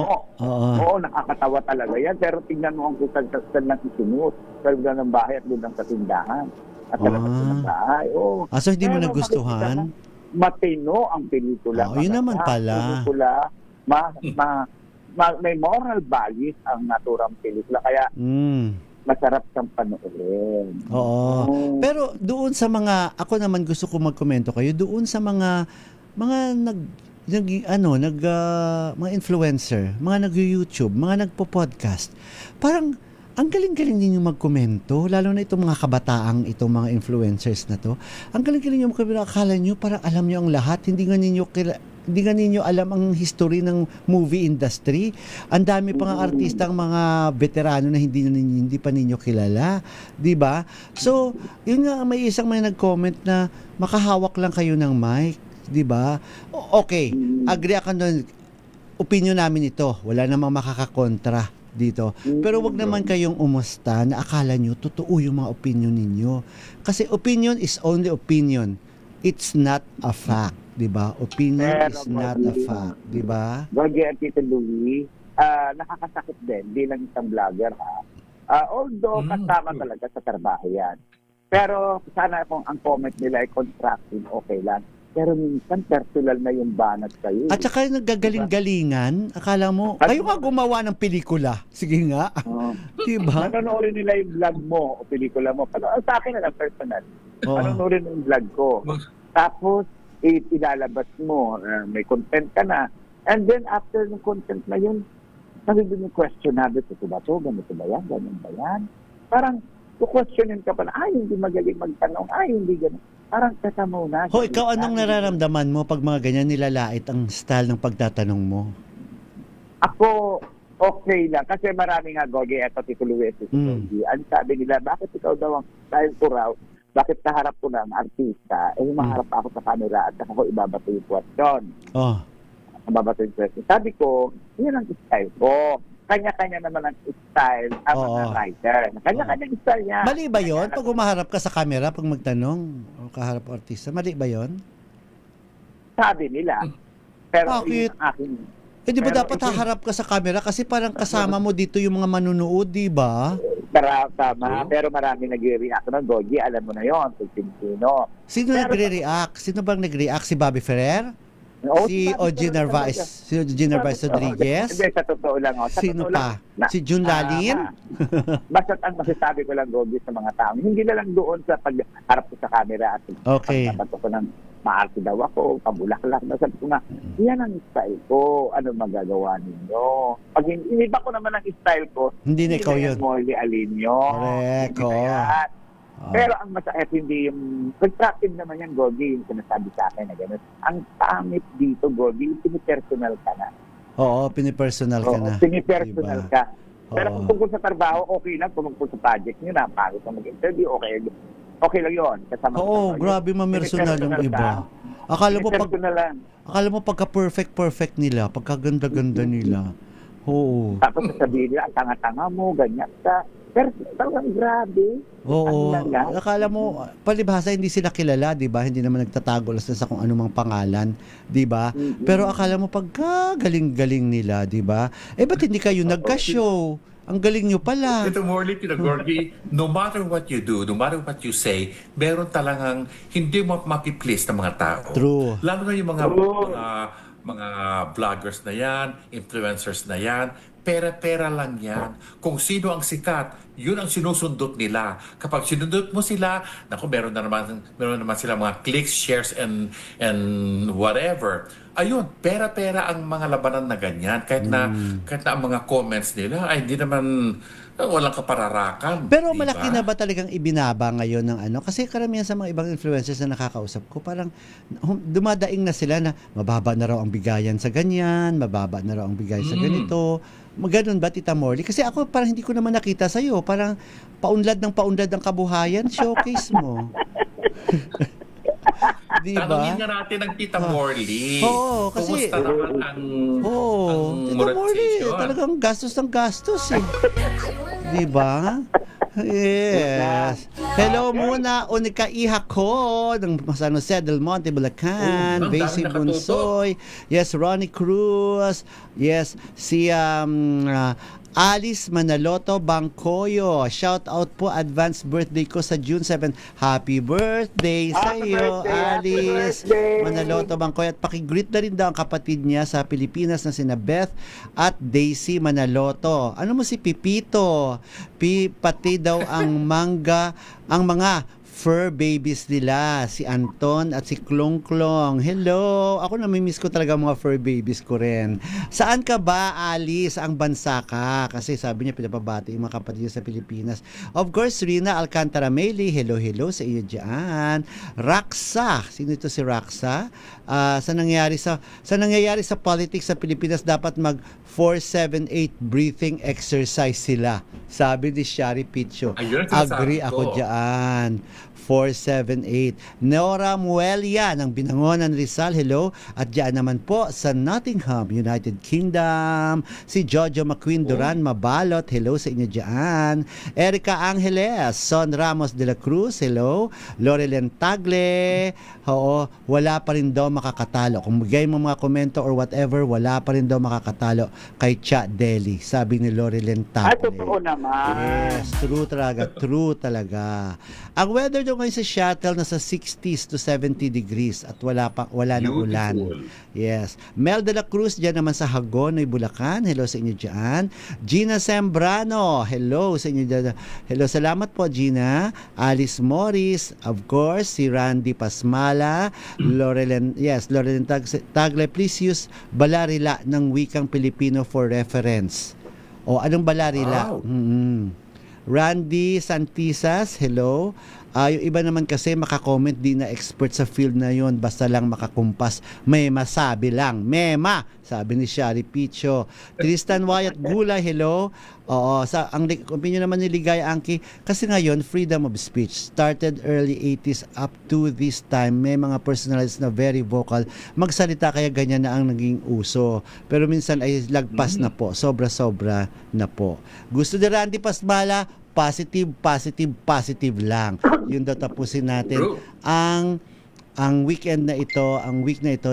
[SPEAKER 15] Oo, nakakatawa talaga yan. Pero tingnan mo ang kusag-sag ng isunod. Sa lugar ng bahay at lugar sa tindahan. At sa labas ng bahay.
[SPEAKER 13] So hindi mo nagustuhan?
[SPEAKER 15] Matino ang pelikula.
[SPEAKER 13] Yun naman pala.
[SPEAKER 15] Pelikula, may moral values ang naturang pelikula. Kaya masarap siyang panoorin.
[SPEAKER 13] Pero doon sa mga, ako naman gusto ko magkomento kayo, doon sa mga mga influencer, mga nag-YouTube, mga nagpo-podcast, parang ang galing-galing ninyo magkomento, lalo na itong mga kabataang, itong mga influencers na to. Ang galing-galing ninyo magkomento, akala nyo parang alam nyo ang lahat, hindi nga ninyo alam ang history ng movie industry. Ang dami pa nga artistang mga veterano na hindi pa ninyo kilala, 'di ba? So, yun nga, may nag-comment na makahawak lang kayo ng mic, 'di ba? Okay, agree ako doon. Opinion namin ito. Wala namang makakakontra dito. Pero wag naman kayong umusta na akala nyo totoo yung mga opinion ninyo. Kasi opinion is only opinion. It's not a fact. Diba? Opinion is not a fact. Diba?
[SPEAKER 15] Gogi at Tito Louie, nakakasakit din bilang isang vlogger, ha? Although kasama talaga sa trabaho yan. Pero sana kung ang comment nila ay constructive, okay lang. Pero minsan personal na yung banat kayo.
[SPEAKER 13] At saka nagagaling-galingan, akala mo, kayo nga gumawa ng pelikula. Sige nga. Diba?
[SPEAKER 15] Nanonoodin nila yung vlog mo o pelikula mo. Sa akin na lang personal. Nanonoodin yung vlog ko. Tapos, ilalabas mo, may content ka na. And then, after ng content na yun, nagiging yung questionable, ito ba ito? Ganito ba yan? Ganyan ba yan? Parang, questionin ka pa na, hindi magaling magtanong, hindi ganun. Parang kata mo na.
[SPEAKER 13] Ikaw, anong nararamdaman mo pag mga ganyan nilalait ang style ng pagtatanong mo?
[SPEAKER 15] Ako, okay lang. Kasi marami nga, Gogi, eto, Tito Luis, ang sabi nila, bakit ikaw daw ang style ko raw? Bakit kaharap ko ng artista? Maharap ako sa camera at ako ibabato yung question. Ibabato yung question. Sabi ko, yun ang style ko. Kanya-kanya naman ang style ang mga writer. Kanya-kanya ang style niya.
[SPEAKER 13] Mali ba yun? Pag umaharap ka sa camera, pag magtanong, o kaharap artista, mali ba yun?
[SPEAKER 15] Sabi nila. Pero
[SPEAKER 13] bakit?
[SPEAKER 15] Aking...
[SPEAKER 13] di ba dapat haharap ka sa camera kasi parang kasama mo dito yung mga manunood, di ba?
[SPEAKER 15] Tama, pero marami nagre-react ng Gogi, alam mo na yon, sino.
[SPEAKER 13] Sino nagre-react? Sino bang nagre-react? Si Bobby Ferrer? Si Ogie Narvaez? Si Ogie Narvaez Rodriguez?
[SPEAKER 15] Hindi, sa totoo lang.
[SPEAKER 13] Sino pa? Si Jun Lalin?
[SPEAKER 15] Basta ang masasabi ko lang, Gogi, sa mga tao, hindi na lang doon sa pagharap ko sa camera at pagtabato ko ng maarte daw ako, pabulaklak. Sabi ko nga, yan ang style ko. Ano magagawa ninyo? Pag iniba ko naman ang style ko,
[SPEAKER 13] hindi na ikaw yun.
[SPEAKER 15] Molly Alinio.
[SPEAKER 13] Correct.
[SPEAKER 15] Pero ang masakit, hindi yung constructive naman yan, Gogi, yung sinasabi sa akin na gano'n. Ang pangit dito, Gogi, yung pinipersonal ka na.
[SPEAKER 13] Oo, pinipersonal ka na.
[SPEAKER 15] Pinipersonal ka. Pero kung tungkol sa trabaho, okay lang. Kung tungkol sa project nyo na, pangit na mag-interview, okay lang yun.
[SPEAKER 13] Grabe mamersonal yung iba. Akala mo pagka perfect nila, pagka ganda-ganda nila. Oo.
[SPEAKER 15] Tapos sasabihin nila, tanga-tanga mo, ganyan ka. Pero talagang grabe.
[SPEAKER 13] Oo.
[SPEAKER 15] Ano lang?
[SPEAKER 13] Akala mo, palibhasa hindi sila kilala, di ba? Hindi naman nagtatago sa kung anumang pangalan, di ba? Pero akala mo pagka galing-galing nila, di ba? Ba't hindi kayo nagka-show? Ang galing nyo pala.
[SPEAKER 16] Ito, Morley, Gorgie, no matter what you do, no matter what you say, meron talagang hindi mo mapiplease ng mga tao.
[SPEAKER 13] True.
[SPEAKER 16] Lalo na yung mga vloggers na yan, influencers na yan, pera-pera lang yan. Kung sino ang sikat, yun ang sinusundot nila. Kapag sinundot mo sila, naku, meron naman sila mga clicks, shares, and whatever. Ayun, pera-pera ang mga labanan na ganyan. Kahit na ang mga comments nila ay hindi naman walang kapararakan.
[SPEAKER 13] Pero
[SPEAKER 16] diba?
[SPEAKER 13] malaki na ba talagang ibinaba ngayon ng ano? Kasi karamihan sa mga ibang influencers na nakakausap ko, parang dumadaing na sila na mababa na raw ang bigayan sa ganyan, mababa na raw ang bigayan sa ganito. Ganun ba, Tita Morley? Kasi ako parang hindi ko naman nakita sa'yo. Parang paunlad ng kabuhayan, showcase mo. Diba?
[SPEAKER 16] Tanungin nga natin ang Tita Morley.
[SPEAKER 13] Oo, kasi...
[SPEAKER 16] Kumusta naman ang
[SPEAKER 13] Tita Morley, talagang gastos ng gastos eh. Diba? Yes. Hello muna, unika iha ko ng San Jose del Monte, Bulacan, Basie Bunsoy. Yes, Ronnie Cruz. Yes, si Alice Manaloto Bangkoyo. Shout out po, advance birthday ko sa June 7. Happy birthday sa iyo, Alice Manaloto Bangkoyo. At pakigreet na rin daw ang kapatid niya sa Pilipinas na sina Beth at Daisy Manaloto. Ano mo si Pipito? Pati daw ang mga fur babies nila, si Anton at si Klong Klong. Hello! Ako namimiss ko talaga mga fur babies ko rin. Saan ka ba, Alice? Ang bansa ka? Kasi sabi niya, pinapabati yung mga kapatid sa Pilipinas. Of course, Rina Alcantara Meli, hello sa iyo dyan. Raksa, sino ito si Raksa? Sa nangyayari sa politics sa Pilipinas, dapat mag 4-7-8 breathing exercise sila. Sabi ni Shari Picho. Agree ako dyan. 478. Nora Muelia ng Binangonan, Rizal, hello. At diyan naman po sa Nottingham, United Kingdom, si Jojo McQueen Duran Mabalot, hello sa inyo diyan. Erica Angeles, Son Ramos de la Cruz, hello. Lorelen Tagle, oo, wala pa rin daw makakatalo. Kung bigay mo mga komento or whatever, wala pa rin daw makakatalo kay Cha Deli, sabi ni Lorelen Tagle.
[SPEAKER 15] Totoo naman.
[SPEAKER 13] Yes, true talaga. Ang weather daw ngayon sa Seattle nasa 60s to 70 degrees at wala nang ulan. Yes. Mel de la Cruz diyan naman sa Hagonoy, Bulacan. Hello sa inyo diyan. Gina Sembrano. Hello sa inyo diyan. Hello, salamat po Gina. Alice Morris, of course, si Randy Pasmala, Lorelen Tagle, please use Balarila ng wikang Pilipino for reference. O anong Balarila?
[SPEAKER 16] Wow.
[SPEAKER 13] Randy Santisas, hello. Yung iba naman kasi makakomment di na expert sa field na yon, basta lang makakumpas, may masabi lang. Mema, sabi ni Shari Picho. Tristan Wyatt Gulay, hello. Oo, ang opinion naman ni Ligay Angki, kasi ngayon, freedom of speech started early 80s up to this time. May mga personalities na very vocal. Magsalita kaya ganyan na ang naging uso. Pero minsan ay lagpas na po. Sobra-sobra na po. Gusto ni Randy Pasmala, positive lang. Yun daw tapusin natin ang week na ito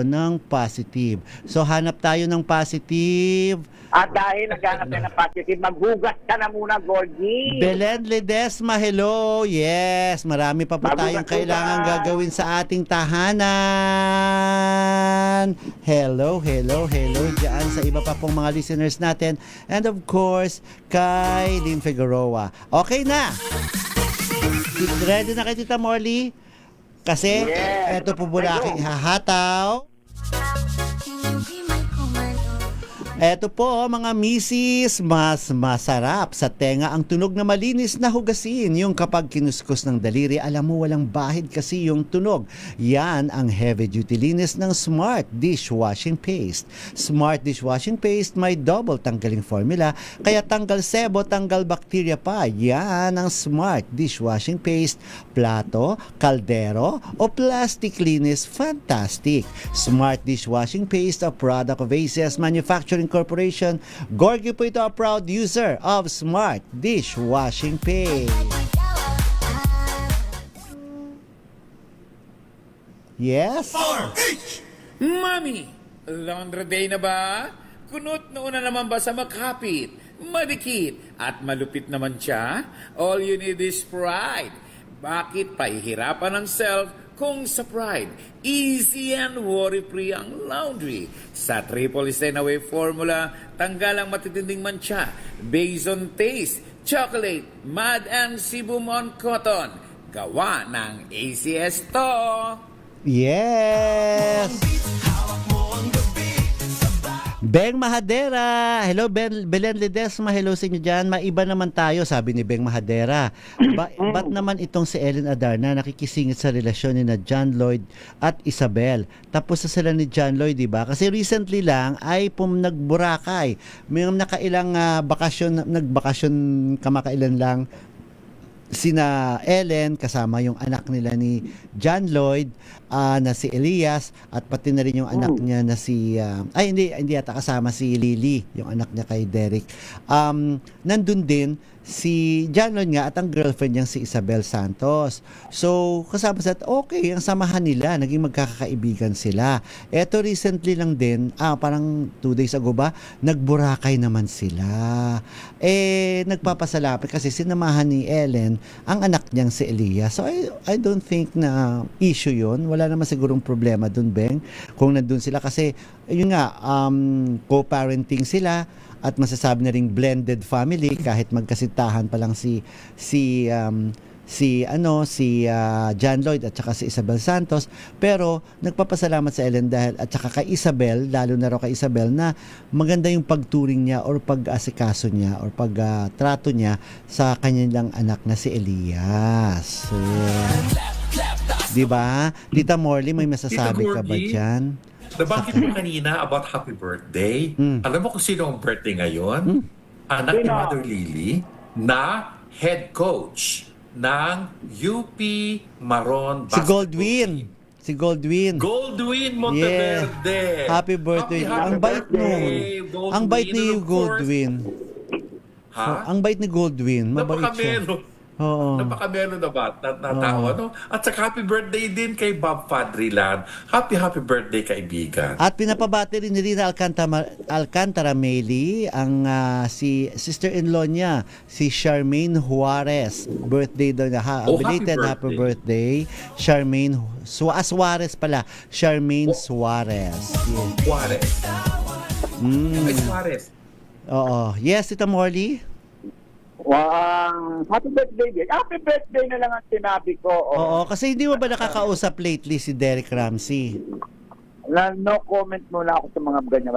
[SPEAKER 13] ng positive. So hanap tayo ng positive.
[SPEAKER 15] At dahil naghanap tayo ng positive, maghugas ka na muna, Gorgie.
[SPEAKER 13] Belen Ledesma, hello. Yes, marami pa po tayong kailangan gagawin sa ating tahanan. Hello dyan sa iba pa pong mga listeners natin. And of course, kay Lynn Figueroa. Okay na. Ready na kay Tita Morley? Kasi, eto po muna aking hahataw. Eto po mga misis, mas masarap sa tenga ang tunog na malinis na hugasin. Yung kapag kinuskus ng daliri, alam mo walang bahid kasi yung tunog. Yan ang heavy duty linis ng Smart Dishwashing Paste. Smart Dishwashing Paste may double tanggaling formula, kaya tanggal sebo, tanggal bakterya pa. Yan ang Smart Dishwashing Paste. Plato, kaldero o plastic linis, fantastic. Smart Dishwashing Paste, a product of ACS Manufacturing Manufacturing Corporation. Gorgie po ito, a proud user of Smart Dishwashing Pay. Yes?
[SPEAKER 14] Mami, laundry day na ba? Kunot noon na naman ba sa makapit, madikit, at malupit naman siya? All you need is pride. Bakit pahihirapan ng self kung sa Pride, easy and worry-free ang laundry? Sa triple stain away formula, tanggal ang matitinding mancha based on taste, chocolate, mud, and Sibumon cotton. Gawa ng ACS to.
[SPEAKER 13] Yes! Beng Mahadera! Hello, Belen Ledesma. Hello sa inyo dyan. Maiba naman tayo, sabi ni Beng Mahadera. Ba't naman itong si Ellen Adarna nakikisingit sa relasyon ni na John Lloyd at Isabel? Tapos na sila ni John Lloyd, di ba? Kasi recently lang ay nagburakay. May nakailang nagbakasyon kamakailan lang sina Ellen kasama yung anak nila ni John Lloyd na si Elias at pati na rin yung anak niya na si hindi yata kasama si Lily, yung anak niya kay Derek. Nandun din si John Lloyd nga at ang girlfriend niyang si Isabel Santos. So kasama sa okay ang samahan nila, naging magkakaibigan sila. Eto recently lang din, parang 2 days ago ba, nagburakay naman sila. Nagpapasalamat kasi sinamahan ni Ellen ang anak niyang si Elias. So I don't think na issue yun. Wala naman sigurong problema dun, Beng, kung nandun sila kasi yun nga, co-parenting sila at masasabi na ring blended family kahit magkasintahan pa lang si John Lloyd at saka si Isabel Santos, pero nagpapasalamat sa Ellen dahil at saka kay Isabel, lalo na raw kay Isabel, na maganda yung pagturing niya or pag-asikaso niya or pagtrato niya sa kanyang anak na si Elias. Diba? Tita Morley, may masasabi ka ba dyan?
[SPEAKER 16] Nabanggit mo kanina about happy birthday. Alam mo kung sino ang birthday ngayon? Anak ni Mother Lily na head coach ng UP Maron Basketball.
[SPEAKER 13] Si Goldwyn.
[SPEAKER 16] Goldwyn Monteverde.
[SPEAKER 13] Yeah. Happy birthday. Ang bait nun. Ang bait ni Goldwyn.
[SPEAKER 16] Ha?
[SPEAKER 13] Ang bait ni Goldwyn. Mabait siya. Oo.
[SPEAKER 16] Napakamelo na ba? Tao, ano? At saka happy birthday din kay Bob Fadrilan. Happy birthday, kaibigan.
[SPEAKER 13] At pinapabati rin ni Rina Alcantara Meli ang si sister-in-law niya, si Charmaine Juarez. Birthday daw niya. Belated happy birthday. Charmaine Suarez pala. Charmaine Suarez. Yeah.
[SPEAKER 16] Juarez. Ay, Suarez.
[SPEAKER 13] Oo. Yes, Tita Morley?
[SPEAKER 15] Happy birthday. Happy birthday na lang ang sinabi ko.
[SPEAKER 13] Oo, kasi hindi mo ba nakakausap lately si Derek Ramsey?
[SPEAKER 15] No comment muna ako sa mga ganyan.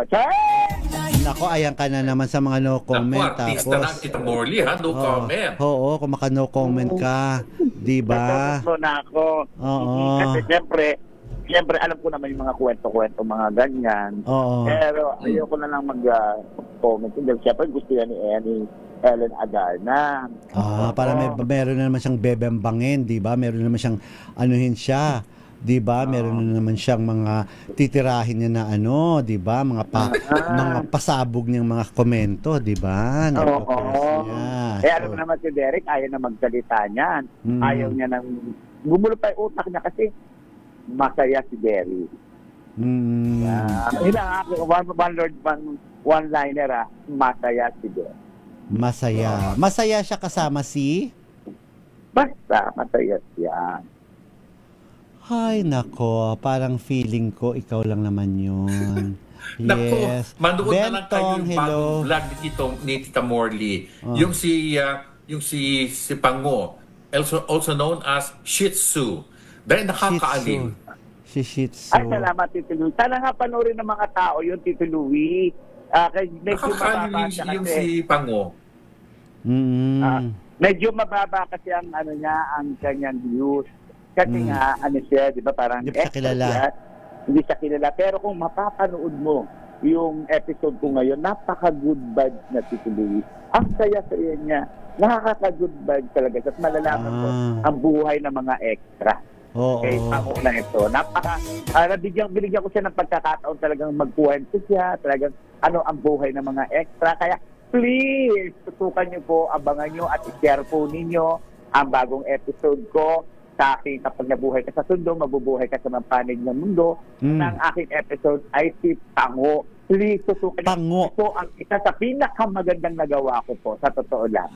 [SPEAKER 13] Nako, ayan ka na naman sa mga no comment.
[SPEAKER 16] Naku, artista lang Tita Morley, ha? No comment.
[SPEAKER 13] Oo, kung maka no comment ka. Diba?
[SPEAKER 15] No muna ako.
[SPEAKER 13] Oo.
[SPEAKER 15] Kasi siyempre, alam ko naman yung mga kwento-kwento, mga ganyan.
[SPEAKER 13] Oo.
[SPEAKER 15] Pero ayoko na lang mag-comment. Siyempre, gusto yan ni Ellen Adarna.
[SPEAKER 13] Para meron na naman siyang bebembangin, di ba? Meron na naman siyang anuhin siya, di ba? Meron na naman siyang mga titirahin niya na di ba? Mga pasabog niyang mga komento, di ba?
[SPEAKER 15] Alam naman si Derek, ayaw na magsalita niyan. Ayaw niya nang gumulo pa yung utak niya kasi masaya si Derek. One-liner, masaya si Derek.
[SPEAKER 13] Masaya siya kasama si?
[SPEAKER 15] Basta, masaya siya.
[SPEAKER 13] Ay, nako. Parang feeling ko, ikaw lang naman yun.
[SPEAKER 16] Yes. Nako, manood na lang kayo yung bagong vlog ni Tita Morley. Yung si Pango, also known as Shih Tzu. Dahil nakakaaliw.
[SPEAKER 13] Si Shih Tzu.
[SPEAKER 15] Ay, salamat, Tito Louie. Sana nga panoorin ng mga tao yung Tito Louie.
[SPEAKER 16] Nakakaaliw yung si Pango.
[SPEAKER 15] Medyo mababa kasi ang ang kanyang views. Kasi nga, siya, di ba, parang
[SPEAKER 13] hindi siya kilala.
[SPEAKER 15] Hindi siya kilala. Pero kung mapapanood mo yung episode ko ngayon, napaka-good vibes na Tito Louie. Ang saya-saya niya. Nakaka-good vibes talaga. At malalaman ko ang buhay ng mga extra.
[SPEAKER 13] Oo.
[SPEAKER 15] Pango na ito. Binigyan ko siya ng pagkakataon talagang magkuwento siya, talagang ang buhay ng mga extra. Kaya please, tutukan niyo po, abangan niyo at i-share po ninyo ang bagong episode ko sa aking Kapag Nabuhay Ka sa Sundo, Mabubuhay Ka sa Mapanig ng Mundo. Ang aking episode ay si Pango. Please, tutukan niyo po ang isa sa pinakamagandang nagawa ko po, sa totoo lang.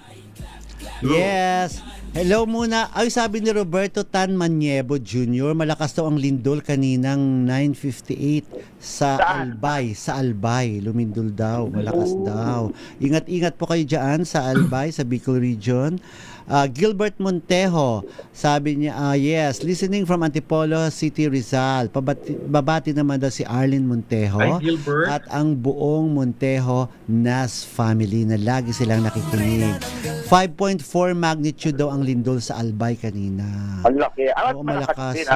[SPEAKER 13] Yes. Hello muna. Ay, sabi ni Roberto Tan Maniebo Jr., malakas daw ang lindol kaninang 9:58 sa Albay. Sa Albay. Lumindol daw. Malakas daw. Ingat-ingat po kayo dyan sa Albay, sa Bicol Region. Gilbert Montejo, sabi niya, yes, listening from Antipolo City, Rizal. Babati naman daw si Arlene Montejo.
[SPEAKER 16] Hi, Gilbert.
[SPEAKER 13] At ang buong Montejo Nas family na lagi silang nakikinig. 5.4 magnitude daw ang lindol sa Albay kanina.
[SPEAKER 15] Ang laki.
[SPEAKER 13] Malakas.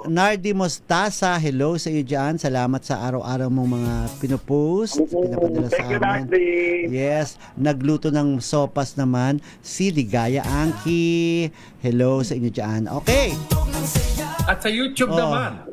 [SPEAKER 13] Nardi Mostasa, hello sa iyo dyan. Salamat sa araw-araw mong mga pinopost. Pinapadala sa amin. Yes. Nagluto ng sopas naman si Ligaya Angki. Hello sa inyo dyan. Okay.
[SPEAKER 16] At sa YouTube naman,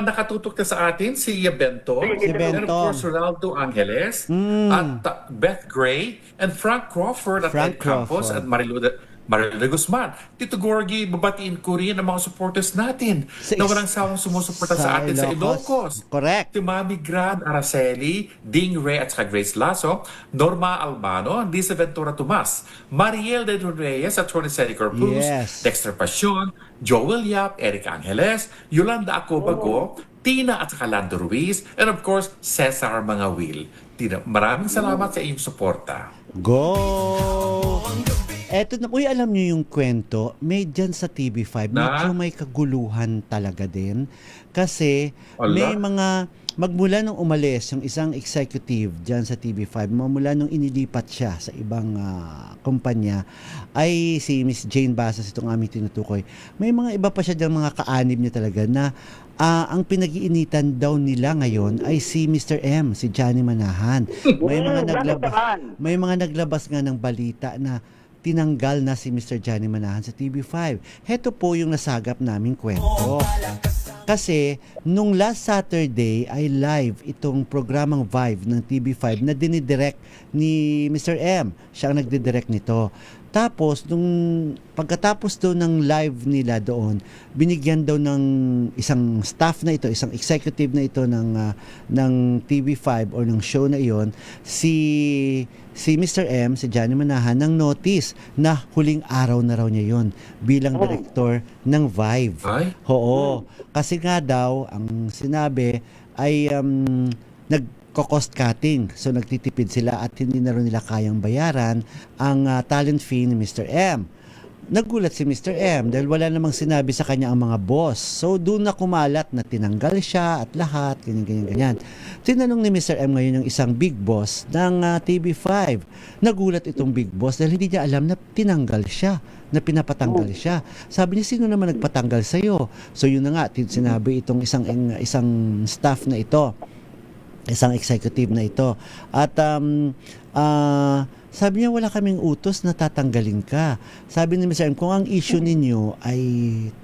[SPEAKER 16] nakatutok na sa atin si Bento, and of course Ronaldo Angeles, at Beth Gray, and Frank Crawford, at Ed Campos, at Marilu de Guzman. Tito Gorgie, babatiin ko rin ang mga supporters natin na walang sawang sumusuporta sa atin sa Ilocos.
[SPEAKER 13] Correct.
[SPEAKER 16] Si Mami Gran Araceli, Ding Ray at saka Grace Lasso, Norma Albano, Lisa Ventura Tomas, Mariel de Reyes at Tony Corpus, Dexter Pasion, Joel Yap, Eric Angeles, Yolanda Acobago, Tina at saka Lando Ruiz, and of course, Cesar Mangawil. Tina, maraming salamat sa iyong suporta.
[SPEAKER 13] Go! Eto na, alam niyo yung kwento, may dyan sa TV5, medyo may kaguluhan talaga din. Kasi may mga, magmula nung umalis yung isang executive dyan sa TV5, magmula nung inilipat siya sa ibang kumpanya, ay si Miss Jane Basas, itong aming tinutukoy. May mga iba pa siya dyan, mga kaanib niya talaga, na ang pinag-iinitan daw nila ngayon ay si Mr. M, si Johnny Manahan. May mga naglabas nga ng balita na tinanggal na si Mr. Johnny Manahan sa TV5. Heto po yung nasagap naming kwento. Kasi, nung last Saturday ay live itong programang Vibe ng TV5 na dinidirect ni Mr. M. Siya ang nagdidirect nito. Tapos, pagkatapos daw ng live nila doon, binigyan daw ng isang staff na ito, isang executive na ito ng TV5 or ng show na iyon, si Mr. M, si Johnny Manahan, ng notice na huling araw na raw niya yon bilang director ng Vibe. Oo. Kasi nga daw, ang sinabi ay nagko-cost cutting. So nagtitipid sila at hindi na rin nila kayang bayaran ang talent fee ni Mr. M. Nagulat si Mr. M dahil wala namang sinabi sa kanya ang mga boss. So doon na kumalat na tinanggal siya at lahat, ganyan. Tinanong ni Mr. M ngayon yung isang big boss ng TV5. Nagulat itong big boss dahil hindi niya alam na tinanggal siya, na pinapatanggal siya. Sabi niya, sino naman nagpatanggal sa'yo? So yun na nga, sinabi itong isang staff na ito, isang executive na ito. At sabi niya, wala kaming utos na tatanggalin ka. Sabi ni Mr. M, kung ang issue ninyo ay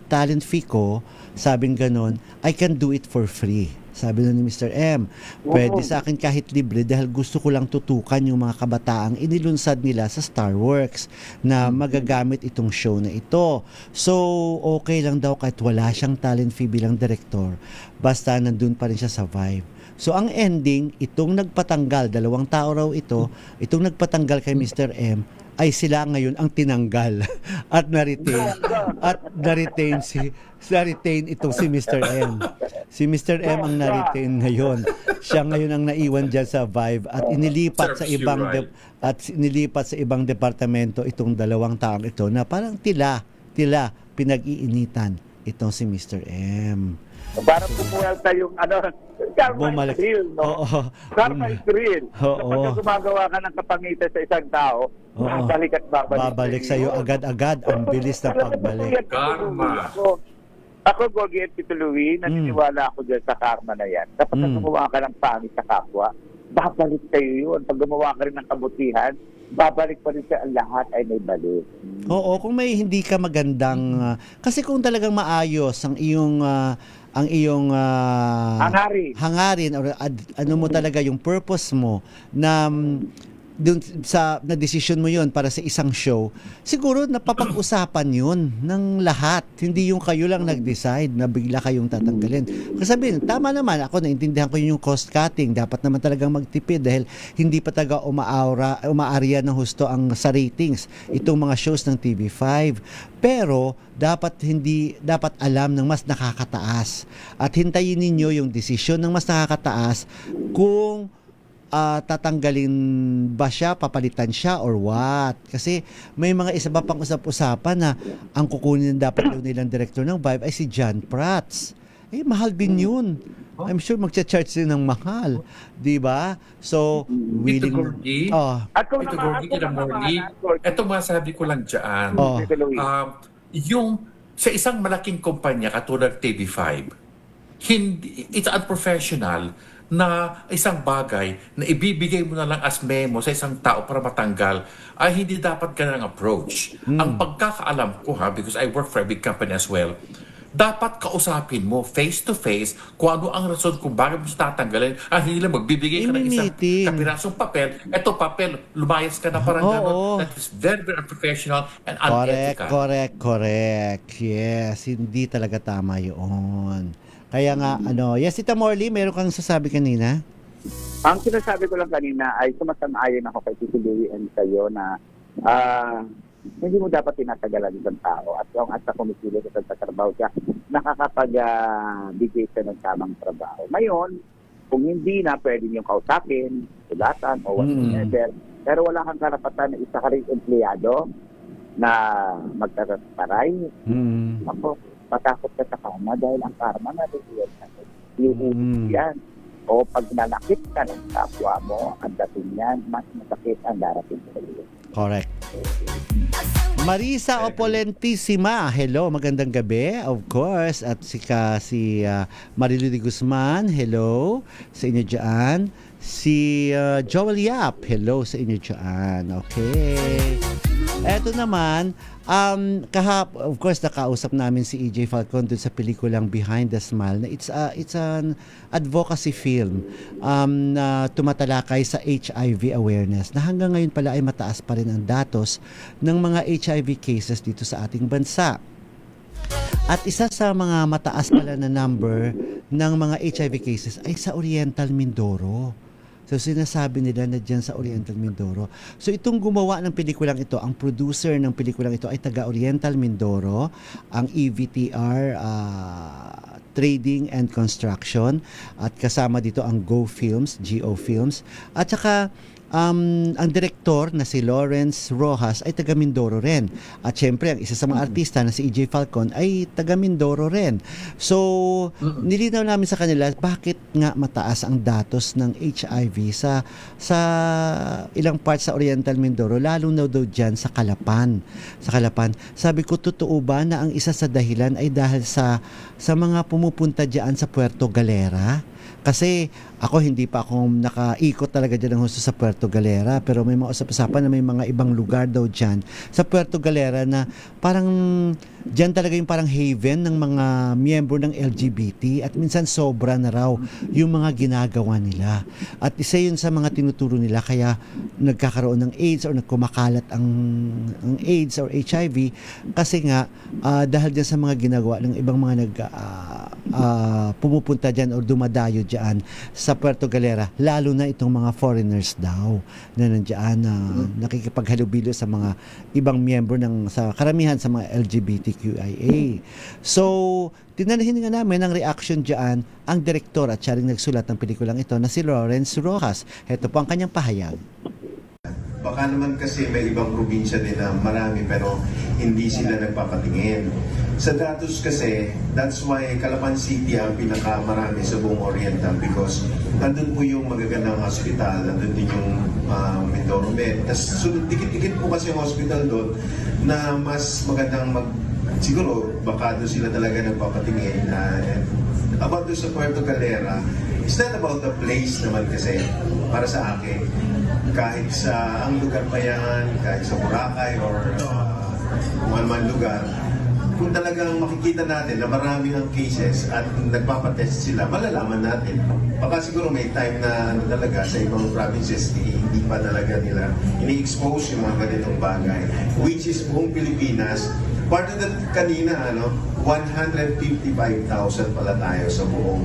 [SPEAKER 13] talent fee ko, sabing ganon, I can do it for free. Sabi na ni Mr. M, pwede sa akin kahit libre dahil gusto ko lang tutukan yung mga kabataang inilunsad nila sa Starworks na magagamit itong show na ito. So, okay lang daw kahit wala siyang talent fee bilang director, basta nandun pa rin siya sa Vibe. So, ang ending, itong nagpatanggal, 2 tao raw ito, itong nagpatanggal kay Mr. M, ay sila ngayon ang tinanggal at na-retain itong si Mr. M. Si Mr. M ang na-retain ngayon. Siya ngayon ang naiwan dyan sa Vibe at inilipat sa ibang departamento itong 2 taong ito na parang tila pinag-iinitan itong si Mr. M.
[SPEAKER 15] Parang pumuwelta yung karma is real, no? Karma is real. Kapag gumagawa ka ng kapangitan sa isang tao, babalik at babalik
[SPEAKER 13] sa'yo agad-agad. Ang bilis na pagbalik.
[SPEAKER 16] Karma.
[SPEAKER 15] Ako, Gogi at Tito Louie, naniniwala ako dyan sa karma na yan. Kapag gumawa ka ng pangit sa kapwa, babalik sa'yo yun. Pag gumawa ka rin ng kabutihan, babalik pa rin siya, ang lahat ay may balik.
[SPEAKER 13] Oo, kung may hindi ka magandang kasi kung talagang maayos ang iyong hangarin or ano mo talaga yung purpose mo na dun sa na decision mo yun para sa isang show, siguro napapag-usapan yun ng lahat. Hindi yung kayo lang nag-decide na bigla kayong tatanggalin. Kasi sabihin, tama naman, ako naintindihan ko yung cost cutting. Dapat naman talagang magtipid dahil hindi pa talaga umaarya ng husto ang sa ratings itong mga shows ng TV5. Pero dapat alam ng mas nakakataas at hintayin ninyo yung desisyon ng mas nakakataas kung tatanggalin ba siya, papalitan siya, or what. Kasi may mga isa pa pang usap-usapan na ang kukunin dapat daw nilang director ng Vibe ay si John Prats. Mahal din yun. I'm sure magcha-charge din ng mahal. Diba? So, willing...
[SPEAKER 16] Ito, Gorgie. Ito masabi ko lang dyan. Yung sa isang malaking kumpanya katulad TV5, it's unprofessional na isang bagay na ibibigay mo na lang as memo sa isang tao para matanggal ay hindi dapat ganang approach. Ang pagkakaalam ko because I work for a big company as well, dapat kausapin mo face to face kung ano ang rason kung bakit mo siya tatanggalin at hindi lang magbibigay ka ng isang kapirasong papel. Eto papel, lumayas ka na parang gano'n. That is very, very unprofessional and unethical.
[SPEAKER 13] Correct. Yes, hindi talaga tama yun. Kaya nga, yes, Tita Morley, meron kang sasabi kanina?
[SPEAKER 15] Ang sinasabi ko lang kanina ay sumasang-ayon ako kay Tito Louie and sa'yo na hindi mo dapat tinatagalan ng tao at kung sa kumisilo sa trabaho siya, nakakapagbigay siya ng tamang trabaho. Ngayon, kung hindi na pwede niyong kausapin, sulatan o whatever, pero wala kang karapatan na isa ka rin empleyado na magtataray. Ako, patakot ka sa karma dahil ang karma na rin yan. O pag nalakit ka ng kapwa mo, ang dating yan, mas masakit ang darating sa iyo.
[SPEAKER 13] Correct. Marisa Opolentissima, hello, magandang gabi, of course. At si Marilu de Guzman, hello sa inyo dyan. Si Joel Yap, hello sa inyo dyan. Okay. Eto naman, of course, nakausap namin si EJ Falcon dun sa pelikulang Behind the Smile na it's an advocacy film na tumatalakay sa HIV awareness na hanggang ngayon pala ay mataas pa rin ang datos ng mga HIV cases dito sa ating bansa. At isa sa mga mataas pala na number ng mga HIV cases ay sa Oriental Mindoro. So sinasabi nila na dyan sa Oriental Mindoro. So itong gumawa ng pelikulang ito, ang producer ng pelikulang ito ay taga Oriental Mindoro, ang EVTR Trading and Construction, at kasama dito ang Go Films, GO Films, at saka ang direktor na si Lawrence Rojas ay taga Mindoro rin. At syempre, ang isa sa mga artista na si EJ Falcon ay taga Mindoro rin. So, nilinaw namin sa kanila bakit nga mataas ang datos ng HIV sa ilang parts sa Oriental Mindoro, lalo na daw dyan sa Calapan. Sabi ko, totoo ba na ang isa sa dahilan ay dahil sa mga pumupunta dyan sa Puerto Galera? Kasi ako hindi pa akong nakaikot talaga dyan ng husto sa Puerto Galera, pero may mga usap-usapan na may mga ibang lugar daw dyan sa Puerto Galera na parang dyan talaga yung parang haven ng mga miyembro ng LGBT at minsan sobra na raw yung mga ginagawa nila. At isa yun sa mga tinuturo nila kaya nagkakaroon ng AIDS or nagkumakalat ang AIDS or HIV kasi nga dahil dyan sa mga ginagawa ng ibang mga pumupunta dyan or dumadayo dyan sa Puerto Galera, lalo na itong mga foreigners daw na nandiyan na nakikipaghalubilo sa mga ibang miyembro sa karamihan sa mga LGBTQIA. So, tinanahin nga namin ang reaction dyan ang direktor at siya rin nagsulat ng pelikulang ito na si Lawrence Rojas. Ito po ang kanyang pahayag.
[SPEAKER 18] Baka naman kasi may ibang probinsya din na marami pero hindi sila nagpapatingin. Sa datos kasi, that's why Calapan City ang pinakamarami sa buong Oriental because nandun po yung magagandang hospital, nandun din yung Mindoro Med. Tapos dikit-dikit po kasi yung hospital doon na mas magandang siguro baka doon sila talaga nagpapatingin. About doon sa Puerto Galera, It's not about the place naman kasi para sa akin. Kahit sa ang lugar pa yan, kahit sa Boracay or kung ano man lugar, kung talagang makikita natin na marami ang cases at nagpapatest sila, malalaman natin. Baka siguro may time na talaga sa ibang provinces, hindi pa talaga nila ini-expose yung mga ganitong bagay. Which is buong Pilipinas, part of that kanina, 155,000 pala tayo sa buong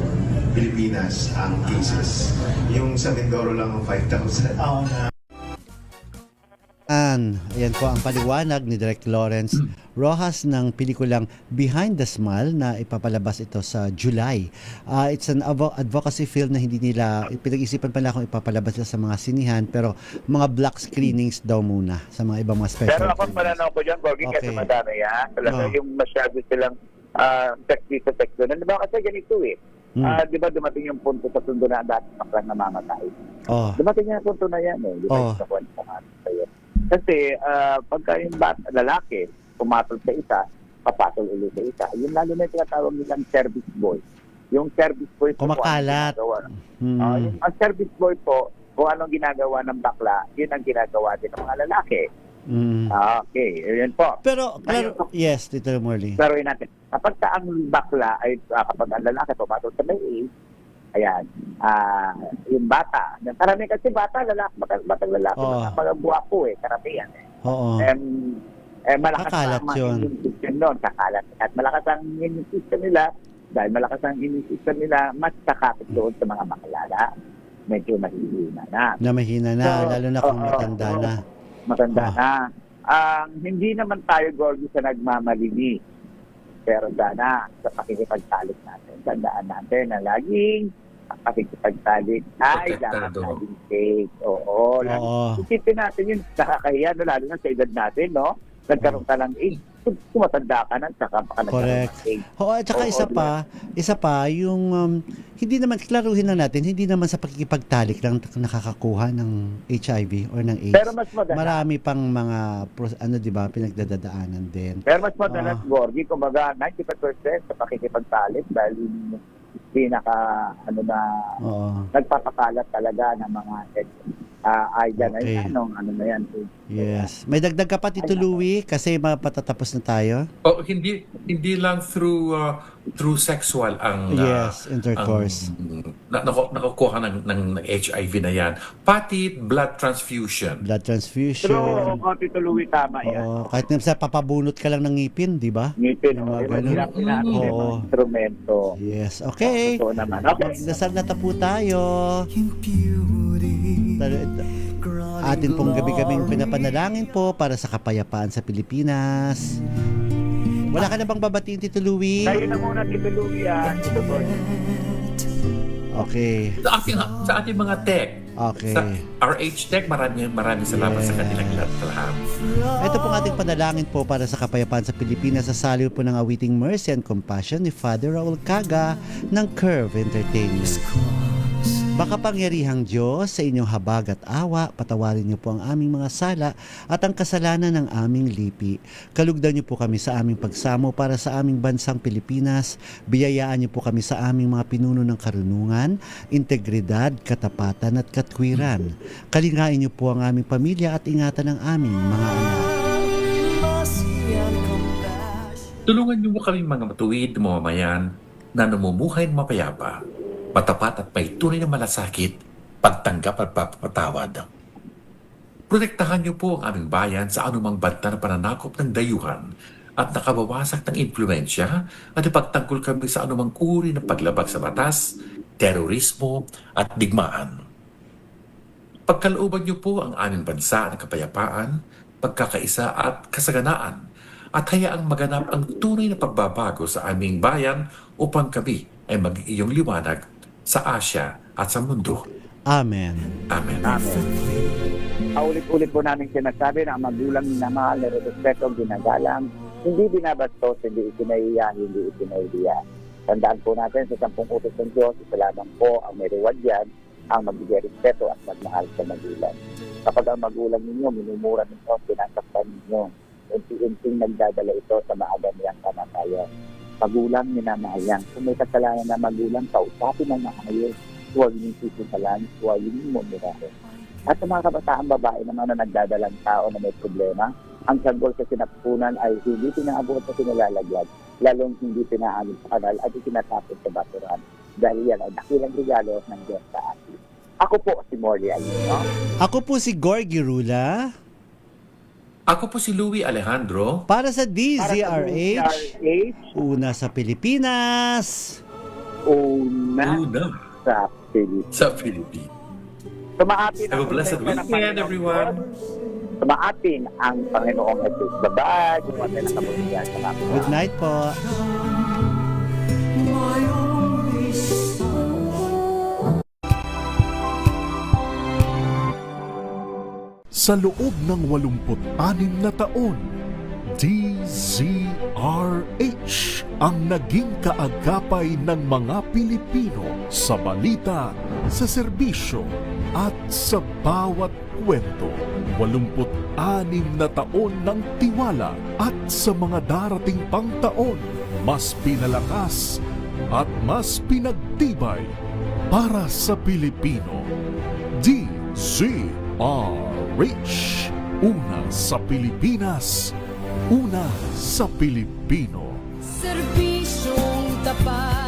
[SPEAKER 18] Pilipinas ang cases. Yung sa Mindoro lang ang 5,000.
[SPEAKER 13] Ayan po ang paliwanag ni Direk Lawrence Rojas ng pelikulang Behind the Smile na ipapalabas ito sa July. It's an advocacy film na hindi nila, pinag-isipan pala kung ipapalabas sila sa mga sinihan, pero mga black screenings daw muna sa mga ibang mga special.
[SPEAKER 15] Pero ako pananaw ko dyan, Gorgie, kasi madami yan. Talaga yung masyado silang teksto. Di ba kasi ganito eh. Di ba dumating yung punto sa sundo na dati maklang namamatay. Dumating yung punto na yan eh. Di ba yung kwento natin sa'yo. Kasi pagka yung lalaki pumatol sa isa, papatol ulit sa isa. Yung lalo na yung tinatawag nilang service boy. Yung service boy po,
[SPEAKER 13] kumakalat.
[SPEAKER 15] Ang service boy po, kung anong ginagawa ng bakla, yun ang ginagawa din ng mga lalaki. Okay, yun po.
[SPEAKER 13] Pero, yes, Tito Morley.
[SPEAKER 15] Klaruhin natin. Kapag ang bakla ay, kapag ang lalaki pumatol sa may age, ayan, yung bata. Karami kasi bata, batang lalaki, mga buwapo eh, karamihan eh. Malakas ang immune system nun, kakalat. At malakas ang immune system nila, dahil malakas ang immune system nila, mas kakapit doon sa mga makalala. Medyo mahihina na.
[SPEAKER 13] Mahina na, lalo na kung matanda na.
[SPEAKER 15] Matanda na. Hindi naman tayo, Gorgie, sa nagmamalini. Pero sana, sa pakikipagtalik natin, tandaan natin na laging pakikipagtalik ay dapat natin safe. Isipin natin yun, nakakahiya, lalo na sa edad natin, no? Nagkaroon ka lang, tumatanda ka na, saka pa ka
[SPEAKER 13] correct. At saka isa pa, yung, hindi naman, klaruhin na natin, hindi naman sa pakikipagtalik lang nakakakuha ng HIV or ng AIDS.
[SPEAKER 15] Pero mas madalas.
[SPEAKER 13] Marami pang mga, pinagdadaanan din.
[SPEAKER 15] Pero mas madalas, Gorgie, kumbaga, 95% sa pakikipagtalik dahil nagpapakalat talaga ng mga ano na yan.
[SPEAKER 13] Yes. May dagdag ka pa, Tito Louie, kasi mapatatapos na tayo.
[SPEAKER 16] Hindi lang through sexual ang
[SPEAKER 13] intercourse.
[SPEAKER 16] Nakukuha ng HIV na yan. Pati blood transfusion.
[SPEAKER 15] True, Tito Louie, tama yan.
[SPEAKER 13] Kahit sa papabunot ka lang ng ngipin, di ba?
[SPEAKER 15] Ngipin, instrumento.
[SPEAKER 13] Yes, okay. Dasal na po tayo. Atin pong gabi-gabing pinapanalangin po para sa kapayapaan sa Pilipinas. Wala ka na bang babatiin, Tito Louie?
[SPEAKER 15] Kayo na muna, Tito Louie, Tito Boy.
[SPEAKER 13] Okay.
[SPEAKER 16] Sa ating mga tech.
[SPEAKER 13] Okay.
[SPEAKER 16] Sa RH Tech, maraming salamat sa kanilang lahat.
[SPEAKER 13] Ito pong ating panalangin po para sa kapayapaan sa Pilipinas sa saliw po ng awiting Mercy and Compassion ni Father Raul Caga ng Curve Entertainment. Makapangyarihang Diyos, sa inyong habag at awa, patawarin niyo po ang aming mga sala at ang kasalanan ng aming lipi. Kalugdan niyo po kami sa aming pagsamo para sa aming bansang Pilipinas. Biyayaan niyo po kami sa aming mga pinuno ng karunungan, integridad, katapatan at katwiran. Kalingain niyo po ang aming pamilya at ingatan ang aming mga anak.
[SPEAKER 16] Tulungan niyo po kami mga matuwid na mamamayan na namumuhay ng mapayapa, matapat at may tunay na malasakit, pagtanggap at pagpapatawad. Protektahan niyo po ang aming bayan sa anumang banta na pananakop ng dayuhan at nakabawasak ng impluensya at ipagtanggol kami sa anumang uri ng paglabag sa batas, terorismo at digmaan. Pagkalooban niyo po ang aming bansa ng kapayapaan, pagkakaisa at kasaganaan at hayaang maganap ang tunay na pagbabago sa aming bayan upang kami ay mag-iyong liwanag sa Asya at sa mundo.
[SPEAKER 13] Amen.
[SPEAKER 16] Amen.
[SPEAKER 15] Ulit-ulit po namin sinasabi na ang magulang minamahal, nirespeto, ginagalang, hindi binabastos, hindi ikinahiya, hindi ikinahiya. Tandaan po natin sa 10 utos ng Diyos, isa lamang po ang may reward yan, ang magbigay respeto at magmahal sa magulang. Kapag ang magulang ninyo, minumura ninyo, pinasaktan ninyo, unti-unting nagdadala ito sa maaga niyang kamatayan. Magulang, minamahal yan. Kung may kasalanan na magulang, kausapin ng maayos. huwag niyong sisipalan, huwag niyong mumurahin. At sa mga kabataang babae naman na nagdadalang tao na may problema, ang sanggol sa sinapunan ay hindi pinaabot sa sinalalagyan, lalong hindi pinahamil sa kanal at itinatapos sa baturan. Dahil yan ay dakilang regalo ng Diyos sa atin. Ako po si Morley Alino.
[SPEAKER 13] Ako po si Gorgie Rula.
[SPEAKER 16] Ako po si Louie Alejandro.
[SPEAKER 13] Para sa DZRH, una sa Pilipinas.
[SPEAKER 15] Una sa Pilipinas.
[SPEAKER 16] Sa Pilipinas.
[SPEAKER 15] Tumaatin
[SPEAKER 16] Have a blessed weekend, everyone.
[SPEAKER 15] Tumaatin ang Panginoong Jesus. Bye-bye. Tumaatin ang kabutihan sa mga.
[SPEAKER 13] Good night po.
[SPEAKER 6] Sa loob ng 86 na taon, DZRH ang naging kaagapay ng mga Pilipino sa balita, sa serbisyo at sa bawat kwento. 86 na taon ng tiwala at sa mga darating pang taon, mas pinalakas at mas pinagtibay para sa Pilipino. DZRH, una sa Pilipinas, una sa Pilipino.
[SPEAKER 19] Serbisyong tapat.